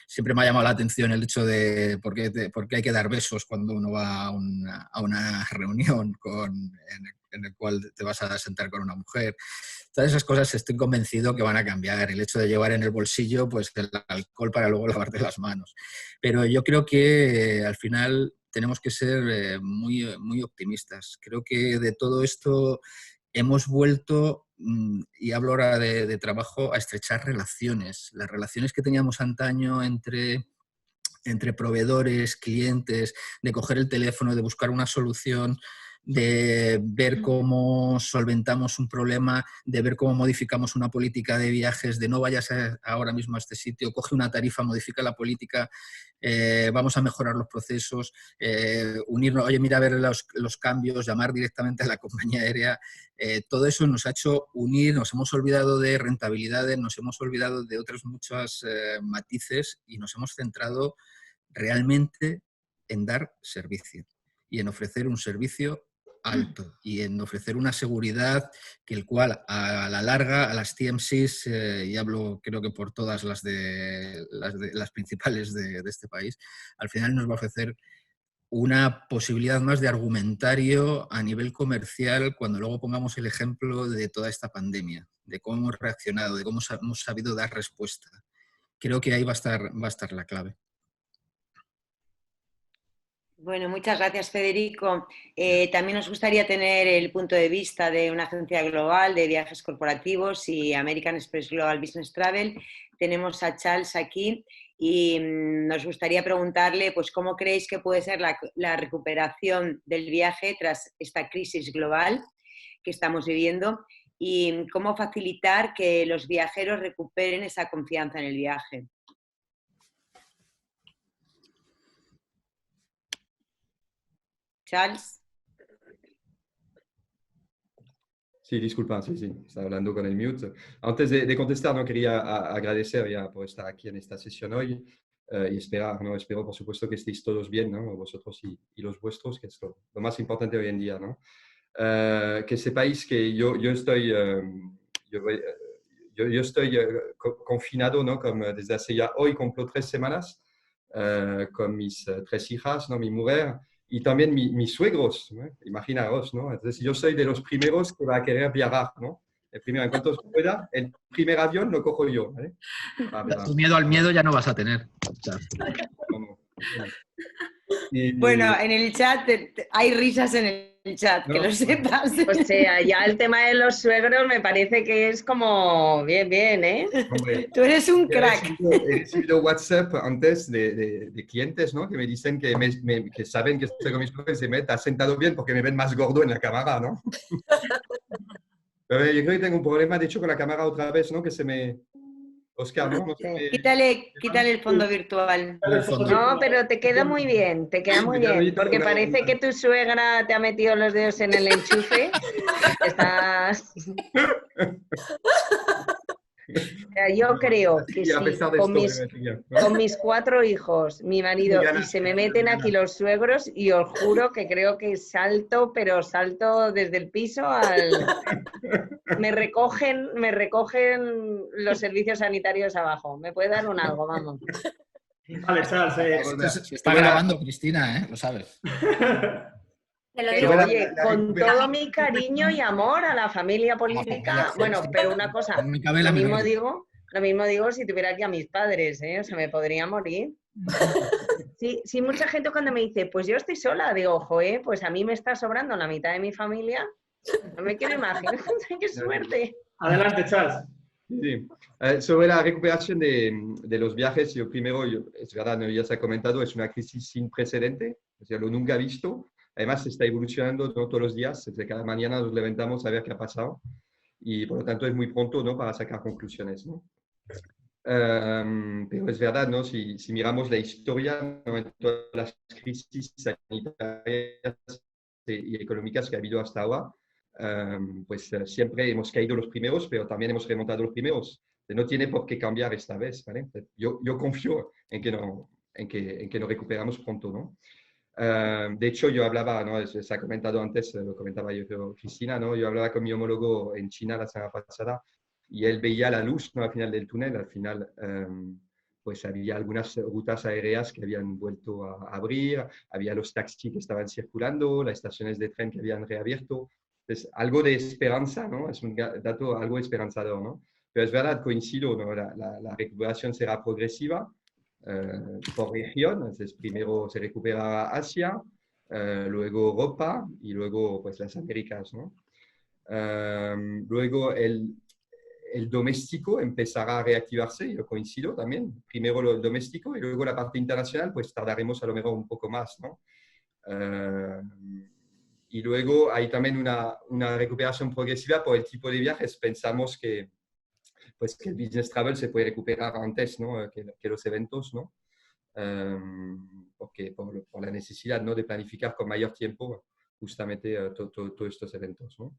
Siempre me ha llamado la atención el hecho de por qué hay que dar besos cuando uno va a una reunión en el cual te vas a sentar con una mujer. Todas esas cosas estoy convencido que van a cambiar. El hecho de llevar en el bolsillo pues, el alcohol para luego lavarte las manos. Pero yo creo que al final tenemos que ser muy, muy optimistas. Creo que de todo esto hemos vuelto, y hablo ahora de trabajo, a estrechar relaciones. Las relaciones que teníamos antaño entre proveedores, clientes, de coger el teléfono, de buscar una solución, de ver cómo solventamos un problema, de ver cómo modificamos una política de viajes, de no vayas ahora mismo a este sitio, coge una tarifa, modifica la política, vamos a mejorar los procesos, unirnos, oye, mira a ver los cambios, llamar directamente a la compañía aérea. Todo eso nos ha hecho unir, nos hemos olvidado de rentabilidades, nos hemos olvidado de otros muchos matices y nos hemos centrado realmente en dar servicio y en ofrecer un servicio alto y en ofrecer una seguridad que el cual a la larga a las TMCs, y hablo creo que por todas las principales de este país, al final nos va a ofrecer una posibilidad más de argumentario a nivel comercial cuando luego pongamos el ejemplo de toda esta pandemia, de cómo hemos reaccionado, de cómo hemos sabido dar respuesta. Creo que ahí va a estar la clave. Bueno, muchas gracias, Federico. También nos gustaría tener el punto de vista de una agencia global de viajes corporativos y American Express Global Business Travel. Tenemos a Charles aquí y nos gustaría preguntarle pues, cómo creéis que puede ser la recuperación del viaje tras esta crisis global que estamos viviendo y cómo facilitar que los viajeros recuperen esa confianza en el viaje. Charles. Sí, disculpa, sí, estaba hablando con el mute. Antes de contestar, no quería agradecer ya por estar aquí en esta sesión hoy y esperar, ¿no? Espero, por supuesto, que estéis todos bien, ¿no? Vosotros y los vuestros, que es lo más importante hoy en día, ¿no? Que sepáis que yo estoy, yo estoy confinado, ¿no? Como desde hace ya, hoy cumplo 3 semanas con mis 3 hijas, ¿no? Mi mujer y también mis suegros, ¿no? Imaginaos, ¿no? Entonces yo soy de los primeros que va a querer viajar, ¿no? El primero, en cuanto se pueda, el primer avión lo cojo yo, ¿vale? Tu miedo al miedo ya no vas a tener. Bueno, en el chat hay risas en el chat, que lo sepas. O sea, ya el tema de los suegros me parece que es como bien, ¿eh? Hombre, tú eres un crack. He recibido WhatsApp antes de clientes, ¿no? Que me dicen que saben que estoy con mis suegros y me has sentado bien porque me ven más gordo en la cámara, ¿no? Pero yo creo que tengo un problema, de hecho, con la cámara otra vez, ¿no? Que se me... Oscar, ¿no? Quítale el fondo virtual. No, pero te queda muy bien, porque parece que tu suegra te ha metido los dedos en el enchufe. Estás... Yo creo que sí, con mis 4 hijos, mi marido, y se me meten aquí los suegros, y os juro que creo que salto, pero salto desde el piso al... Me recogen los servicios sanitarios abajo. Me puede dar un algo, vamos. Vale, Charles. Se está grabando, Cristina, ¿eh? Lo sabes. Pero oye, con todo mi cariño y amor a la familia política, bueno, pero una cosa, lo mismo digo si tuviera aquí a mis padres, ¿eh? O sea, me podría morir. Sí, mucha gente cuando me dice, pues yo estoy sola, digo, ojo, pues a mí me está sobrando la mitad de mi familia, no me quiero imaginar, qué suerte. Adelante, Charles. Sí. Sobre la recuperación de los viajes, yo primero, es verdad, ¿no? Ya se ha comentado, es una crisis sin precedente, o sea, lo nunca visto. Además, se está evolucionando, ¿no? Todos los días, desde cada mañana nos levantamos a ver qué ha pasado y por lo tanto es muy pronto, ¿no? Para sacar conclusiones, ¿no? Pero es verdad, ¿no? Si miramos la historia, ¿no? En todas las crisis sanitarias y económicas que ha habido hasta ahora, pues siempre hemos caído los primeros, pero también hemos remontado los primeros. No tiene por qué cambiar esta vez, ¿vale? Yo confío en que nos recuperamos pronto, ¿no? De hecho, yo hablaba, ¿no? Se ha comentado antes, lo comentaba yo, Cristina, ¿no? Yo hablaba con mi homólogo en China la semana pasada y él veía la luz, ¿no? Al final del túnel. Al final, pues había algunas rutas aéreas que habían vuelto a abrir, había los taxis que estaban circulando, las estaciones de tren que habían reabierto. Entonces, algo de esperanza, ¿no? Es un dato algo esperanzador, ¿no? Pero es verdad, coincido, ¿no? La recuperación será progresiva. Por región, entonces primero se recupera Asia, luego Europa y luego pues las Américas, ¿no? Luego el doméstico empezará a reactivarse, yo coincido también, primero el doméstico y luego la parte internacional, pues tardaremos a lo mejor un poco más, ¿no? Y luego hay también una recuperación progresiva por el tipo de viajes. Pensamos que, pues, que el business travel se puede recuperar antes, ¿no? que los eventos, ¿no? Porque por la necesidad, ¿no? de planificar con mayor tiempo justamente todos estos eventos, ¿no?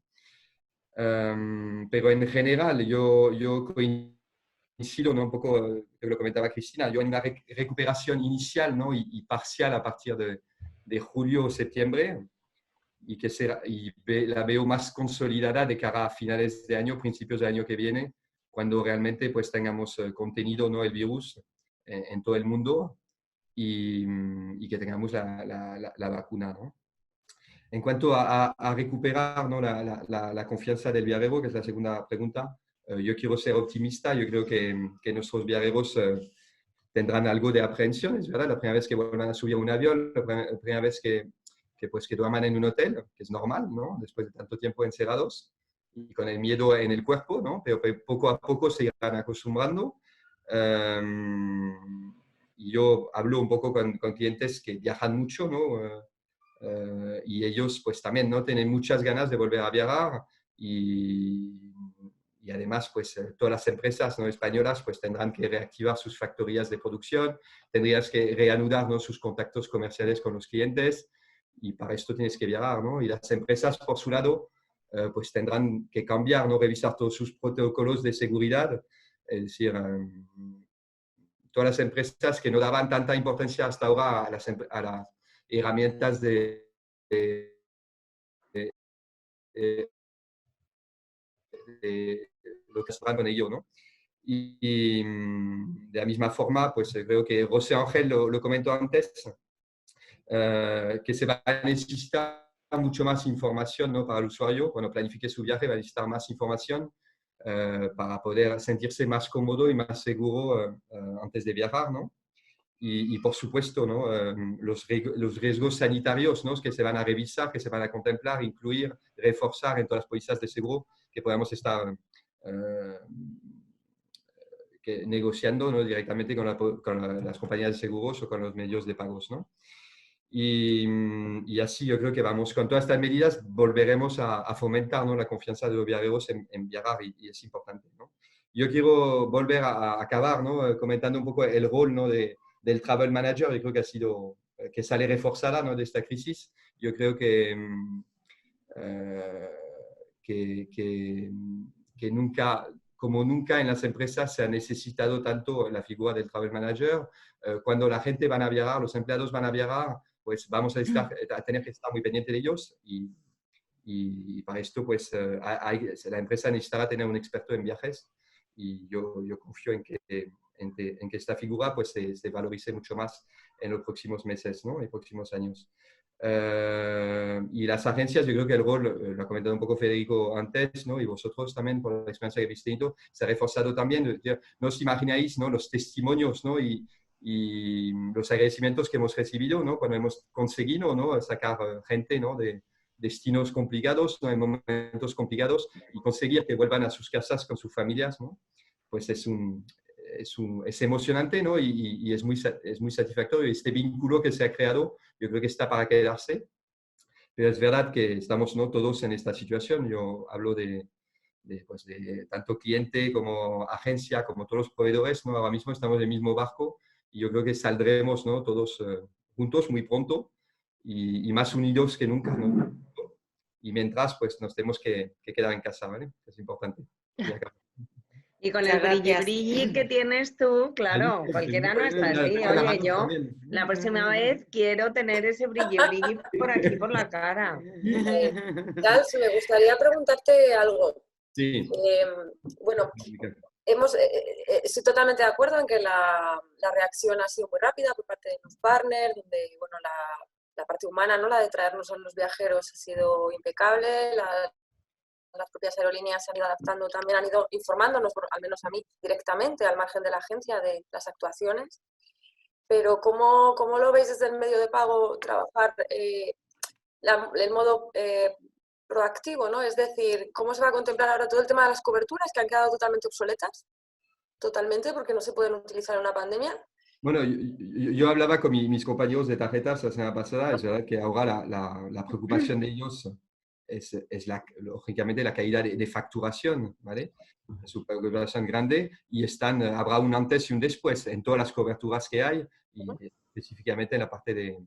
Pero en general yo coincido, ¿no? Un poco, lo comentaba Cristina, yo en una recuperación inicial, ¿no? y parcial a partir de julio o septiembre, y la veo más consolidada de cara a finales de año, principios de año que viene, cuando realmente pues tengamos contenido, ¿no? el virus en todo el mundo y que tengamos la vacuna, ¿no? En cuanto a recuperar, ¿no? la confianza del viajero, que es la segunda pregunta, yo quiero ser optimista. Yo creo que nuestros viajeros tendrán algo de aprehensión, es verdad, la primera vez que vuelvan a subir un avión, la primera vez que duerman en un hotel, que es normal, ¿no? Después de tanto tiempo encerrados y con el miedo en el cuerpo, ¿no? Pero poco a poco se irán acostumbrando. Y yo hablo un poco con clientes que viajan mucho, ¿no? Y ellos pues también, ¿no? Tienen muchas ganas de volver a viajar y además pues todas las empresas, ¿no? españolas pues tendrán que reactivar sus factorías de producción, tendrías que reanudar, ¿no? sus contactos comerciales con los clientes y para esto tienes que viajar, ¿no? Y las empresas por su lado pues tendrán que cambiar, ¿no? Revisar todos sus protocolos de seguridad, es decir, todas las empresas que no daban tanta importancia hasta ahora a las herramientas de lo que se con ello, ¿no? Y de la misma forma, pues creo que José Ángel lo comentó antes, que se va a necesitar mucho más información, ¿no? Para el usuario. Cuando planifique su viaje va a necesitar más información para poder sentirse más cómodo y más seguro antes de viajar, ¿no? Y por supuesto, ¿no? los riesgos sanitarios, ¿no? que se van a revisar, que se van a contemplar, incluir, reforzar en todas las pólizas de seguro que podamos estar negociando, ¿no? directamente con las compañías de seguros o con los medios de pagos, ¿no? Y así yo creo que vamos, con todas estas medidas volveremos a fomentar, ¿no? la confianza de los viajeros en viajar y es importante, ¿no? Yo quiero volver a acabar, ¿no? comentando un poco el rol, ¿no? del travel manager. Yo creo que ha sido, que sale reforzada, ¿no? de esta crisis. Yo creo que nunca, como nunca en las empresas se ha necesitado tanto la figura del travel manager. Cuando la gente va a viajar, los empleados van a viajar, pues vamos a tener que estar muy pendientes de ellos y para esto pues la empresa necesitará tener un experto en viajes y yo confío en que esta figura pues se valorice mucho más en los próximos meses, ¿no? En los próximos años. Y las agencias, yo creo que el rol, lo ha comentado un poco Federico antes, ¿no? Y vosotros también, por la experiencia que habéis tenido, se ha reforzado también. No os imagináis, ¿no? Los testimonios, ¿no? y los agradecimientos que hemos recibido, ¿no? Cuando hemos conseguido, ¿no? sacar gente, ¿no? de destinos complicados, ¿no? en momentos complicados y conseguir que vuelvan a sus casas con sus familias, ¿no? Pues es emocionante, ¿no? y es muy satisfactorio. Este vínculo que se ha creado, yo creo que está para quedarse. Pero es verdad que estamos, ¿no? todos en esta situación. Yo hablo de tanto cliente como agencia, como todos los proveedores, ¿no? Ahora mismo estamos en el mismo barco y yo creo que saldremos, ¿no? todos juntos muy pronto y más unidos que nunca, ¿no? Y mientras, pues nos tenemos que quedar en casa, ¿vale? Es importante. Y con el brilli que tienes tú, claro, cualquiera no está así. Oye, yo la próxima vez quiero tener ese brilli por aquí, por la cara. Charles, me gustaría preguntarte algo. Sí. Bueno, estoy totalmente de acuerdo en que la reacción ha sido muy rápida por parte de los partners, donde bueno, la parte humana, ¿no? La de traernos a los viajeros ha sido impecable. Las propias aerolíneas se han ido adaptando, también han ido informándonos, al menos a mí, directamente, al margen de la agencia, de las actuaciones. Pero ¿cómo lo veis desde el medio de pago trabajar el modo proactivo, ¿no? Es decir, ¿cómo se va a contemplar ahora todo el tema de las coberturas que han quedado totalmente obsoletas? Totalmente, porque no se pueden utilizar en una pandemia. Bueno, yo hablaba con mis compañeros de tarjetas la semana pasada. Es verdad que ahora la preocupación de ellos es lógicamente la caída de facturación, ¿vale? Es una preocupación grande y habrá un antes y un después en todas las coberturas que hay y específicamente en la parte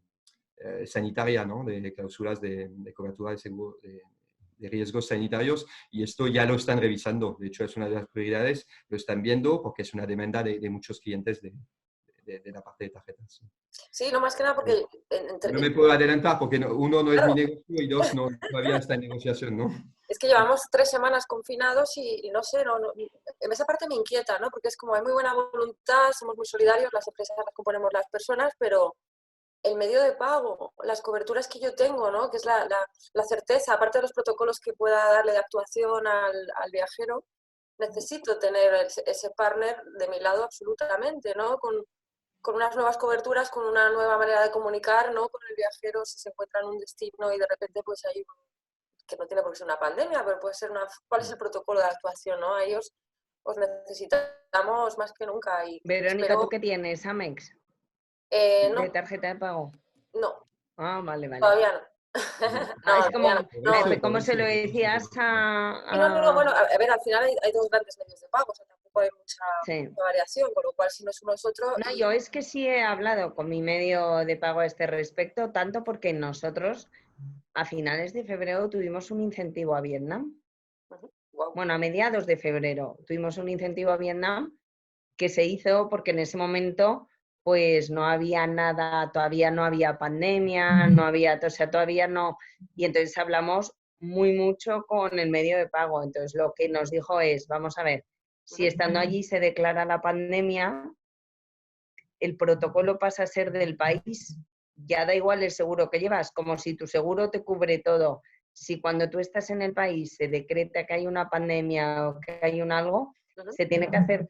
sanitaria, ¿no? De cláusulas de cobertura de seguro, de riesgos sanitarios, y esto ya lo están revisando. De hecho, es una de las prioridades, lo están viendo porque es una demanda de muchos clientes de la parte de tarjetas. Sí, no más que nada porque... No me puedo adelantar porque uno no es Claro. mi negocio y dos no, todavía está en negociación, ¿no? Es que llevamos 3 semanas confinados y no sé, en esa parte me inquieta, ¿no? Porque es como hay muy buena voluntad, somos muy solidarios, las empresas las componemos las personas, pero el medio de pago, las coberturas que yo tengo, ¿no? Que es la certeza, aparte de los protocolos que pueda darle de actuación al viajero, necesito tener ese partner de mi lado absolutamente, ¿no? Con unas nuevas coberturas, con una nueva manera de comunicar, ¿no? Con el viajero si se encuentra en un destino y de repente pues hay que no tiene por qué ser una pandemia, pero puede ser ¿cuál es el protocolo de actuación, ¿no? A ellos os necesitamos más que nunca. Y Verónica, ¿tú qué tienes? ¿Amex? No. ¿De tarjeta de pago? No. Ah, vale. Todavía no. Es como se lo decías No, bueno, a ver, al final hay 2 grandes medios de pago, o sea, tampoco hay mucha variación, con lo cual si no es uno es otro. No, yo es que sí he hablado con mi medio de pago a este respecto, tanto porque nosotros a finales de febrero tuvimos un incentivo a Vietnam. Wow. Bueno, a mediados de febrero tuvimos un incentivo a Vietnam que se hizo porque en ese momento pues no había nada, todavía no había pandemia, no había, o sea, todavía no. Y entonces hablamos mucho con el medio de pago. Entonces lo que nos dijo es, vamos a ver, si estando allí se declara la pandemia, el protocolo pasa a ser del país. Ya da igual el seguro que llevas, como si tu seguro te cubre todo. Si cuando tú estás en el país se decreta que hay una pandemia o que hay un algo, se tiene que hacer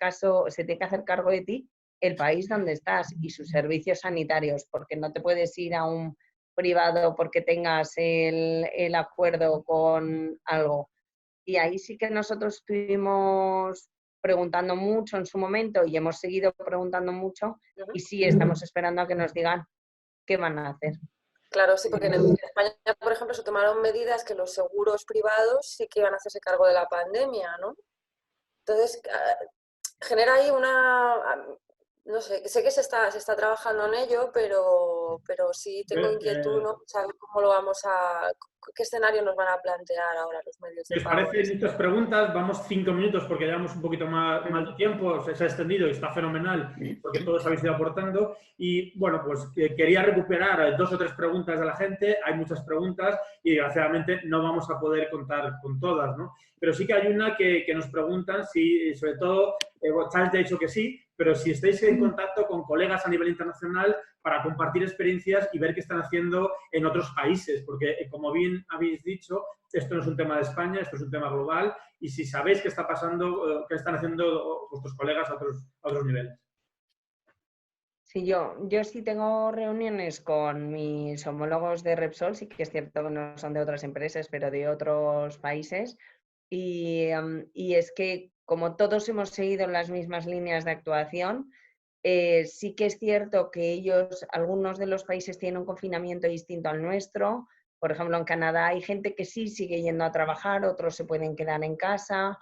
cargo de ti el país donde estás y sus servicios sanitarios, porque no te puedes ir a un privado porque tengas el acuerdo con algo. Y ahí sí que nosotros estuvimos preguntando mucho en su momento y hemos seguido preguntando mucho y sí estamos esperando a que nos digan qué van a hacer. Claro, sí, porque en España, por ejemplo, se tomaron medidas que los seguros privados sí que iban a hacerse cargo de la pandemia, ¿no? Entonces, genera ahí no sé, sé que se está trabajando en ello, pero sí tengo inquietud, ¿no? Saber cómo lo qué escenario nos van a plantear ahora los medios de pago. ¿Os parecen muchas preguntas? Vamos 5 minutos porque llevamos un poquito más de tiempo, se ha extendido y está fenomenal porque todos habéis ido aportando. Y bueno, pues quería recuperar 2 o 3 preguntas de la gente. Hay muchas preguntas y desgraciadamente no vamos a poder contar con todas, ¿no? Pero sí que hay una que nos preguntan si, sobre todo, Charles ya ha dicho que sí, pero si estáis en contacto con colegas a nivel internacional para compartir experiencias y ver qué están haciendo en otros países, porque como bien habéis dicho, esto no es un tema de España, esto es un tema global, y si sabéis qué está pasando, qué están haciendo vuestros colegas a otros niveles. Sí, yo sí tengo reuniones con mis homólogos de Repsol, sí que es cierto que no son de otras empresas, pero de otros países, y es que como todos hemos seguido las mismas líneas de actuación, sí que es cierto que algunos de los países tienen un confinamiento distinto al nuestro. Por ejemplo, en Canadá hay gente que sí sigue yendo a trabajar, otros se pueden quedar en casa,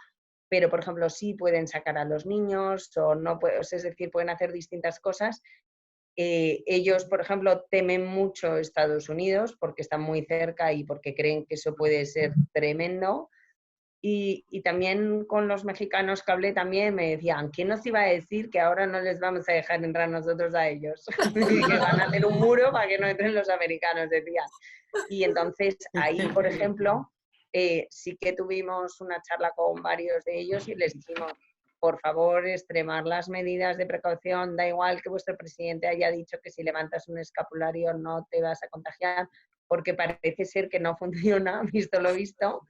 pero por ejemplo sí pueden sacar a los niños o no, es decir, pueden hacer distintas cosas. Ellos, por ejemplo, temen mucho Estados Unidos porque están muy cerca y porque creen que eso puede ser tremendo. Y también con los mexicanos que hablé también me decían, ¿quién nos iba a decir que ahora no les vamos a dejar entrar nosotros a ellos? Que van a hacer un muro para que no entren los americanos, decían. Y entonces ahí, por ejemplo, sí que tuvimos una charla con varios de ellos y les dijimos, por favor, extremar las medidas de precaución, da igual que vuestro presidente haya dicho que si levantas un escapulario no te vas a contagiar, porque parece ser que no funciona, visto lo visto.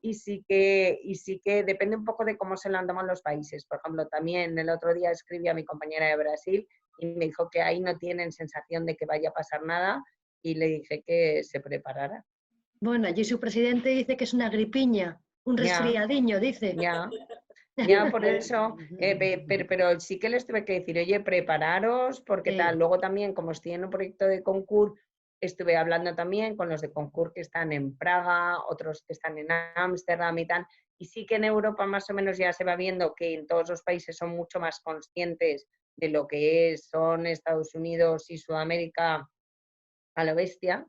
Y sí que depende un poco de cómo se lo han tomado los países. Por ejemplo, también el otro día escribí a mi compañera de Brasil y me dijo que ahí no tienen sensación de que vaya a pasar nada y le dije que se preparara. Bueno, allí su presidente dice que es una gripiña, un resfriadiño, dice. Ya. Ya, por eso, pero sí que les tuve que decir, oye, prepararos, porque Sí. tal. Luego también, como estoy en un proyecto de Concur, estuve hablando también con los de Concur que están en Praga, otros que están en Ámsterdam y tal. Y sí que en Europa más o menos ya se va viendo que en todos los países son mucho más conscientes de lo que son Estados Unidos y Sudamérica a la bestia.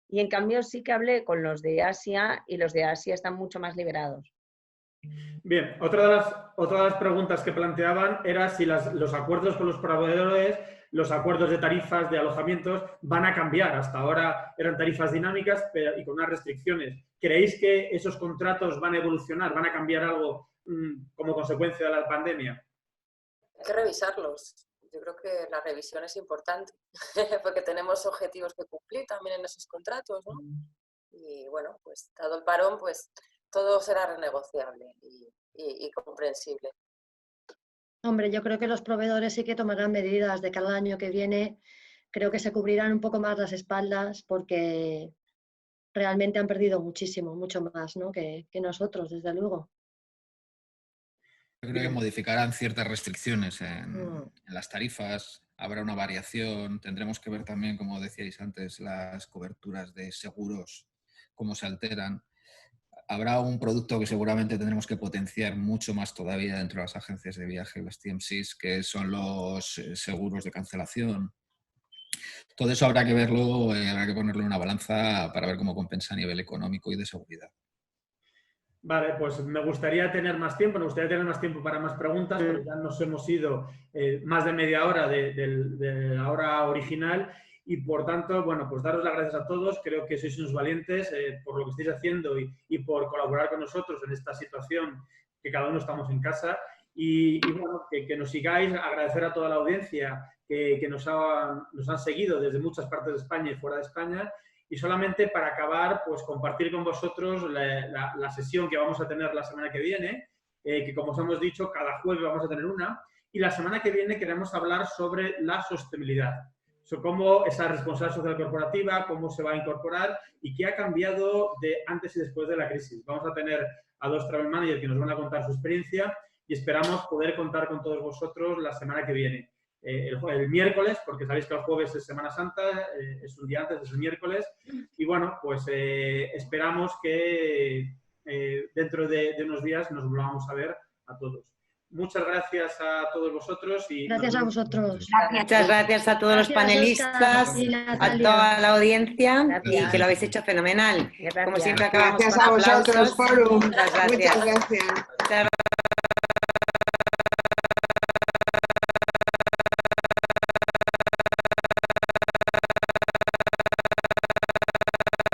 Y en cambio sí que hablé con los de Asia y los de Asia están mucho más liberados. Bien, otra de las preguntas que planteaban era si los acuerdos con los proveedores, los acuerdos de tarifas de alojamientos van a cambiar. Hasta ahora eran tarifas dinámicas y con unas restricciones. ¿Creéis que esos contratos van a evolucionar, van a cambiar algo como consecuencia de la pandemia? Hay que revisarlos. Yo creo que la revisión es importante porque tenemos objetivos que cumplir también en esos contratos, ¿no? Y bueno, pues dado el parón, pues todo será renegociable y comprensible. Hombre, yo creo que los proveedores sí que tomarán medidas de cara al año que viene. Creo que se cubrirán un poco más las espaldas porque realmente han perdido muchísimo, mucho más, ¿no? que nosotros, desde luego. Yo creo que modificarán ciertas restricciones en las tarifas, habrá una variación, tendremos que ver también, como decíais antes, las coberturas de seguros, cómo se alteran. Habrá un producto que seguramente tendremos que potenciar mucho más todavía dentro de las agencias de viaje, las TMCs, que son los seguros de cancelación. Todo eso habrá que verlo, habrá que ponerlo en una balanza para ver cómo compensa a nivel económico y de seguridad. Vale, pues me gustaría tener más tiempo, para más preguntas, pero ya nos hemos ido más de media hora de la hora original y por tanto, bueno, pues daros las gracias a todos. Creo que sois unos valientes por lo que estáis haciendo y por colaborar con nosotros en esta situación que cada uno estamos en casa y bueno, que nos sigáis. Agradecer a toda la audiencia que nos han seguido desde muchas partes de España y fuera de España. Y solamente para acabar, pues compartir con vosotros la sesión que vamos a tener la semana que viene, que como os hemos dicho, cada jueves vamos a tener una. Y la semana que viene queremos hablar sobre la sostenibilidad, sobre cómo esa responsabilidad social corporativa, cómo se va a incorporar y qué ha cambiado de antes y después de la crisis. Vamos a tener a 2 travel managers que nos van a contar su experiencia y esperamos poder contar con todos vosotros la semana que viene. El miércoles, porque sabéis que el jueves es Semana Santa, es un día antes, es el miércoles, y bueno, pues esperamos que dentro de unos días nos volvamos a ver a todos. Muchas gracias a todos vosotros. Y gracias a vosotros. Muchas gracias a todos los panelistas, a toda la audiencia y que lo habéis hecho fenomenal. Como siempre acabamos gracias con a vosotros, aplausos. Forum. Muchas gracias. Muchas gracias. Muchas gracias.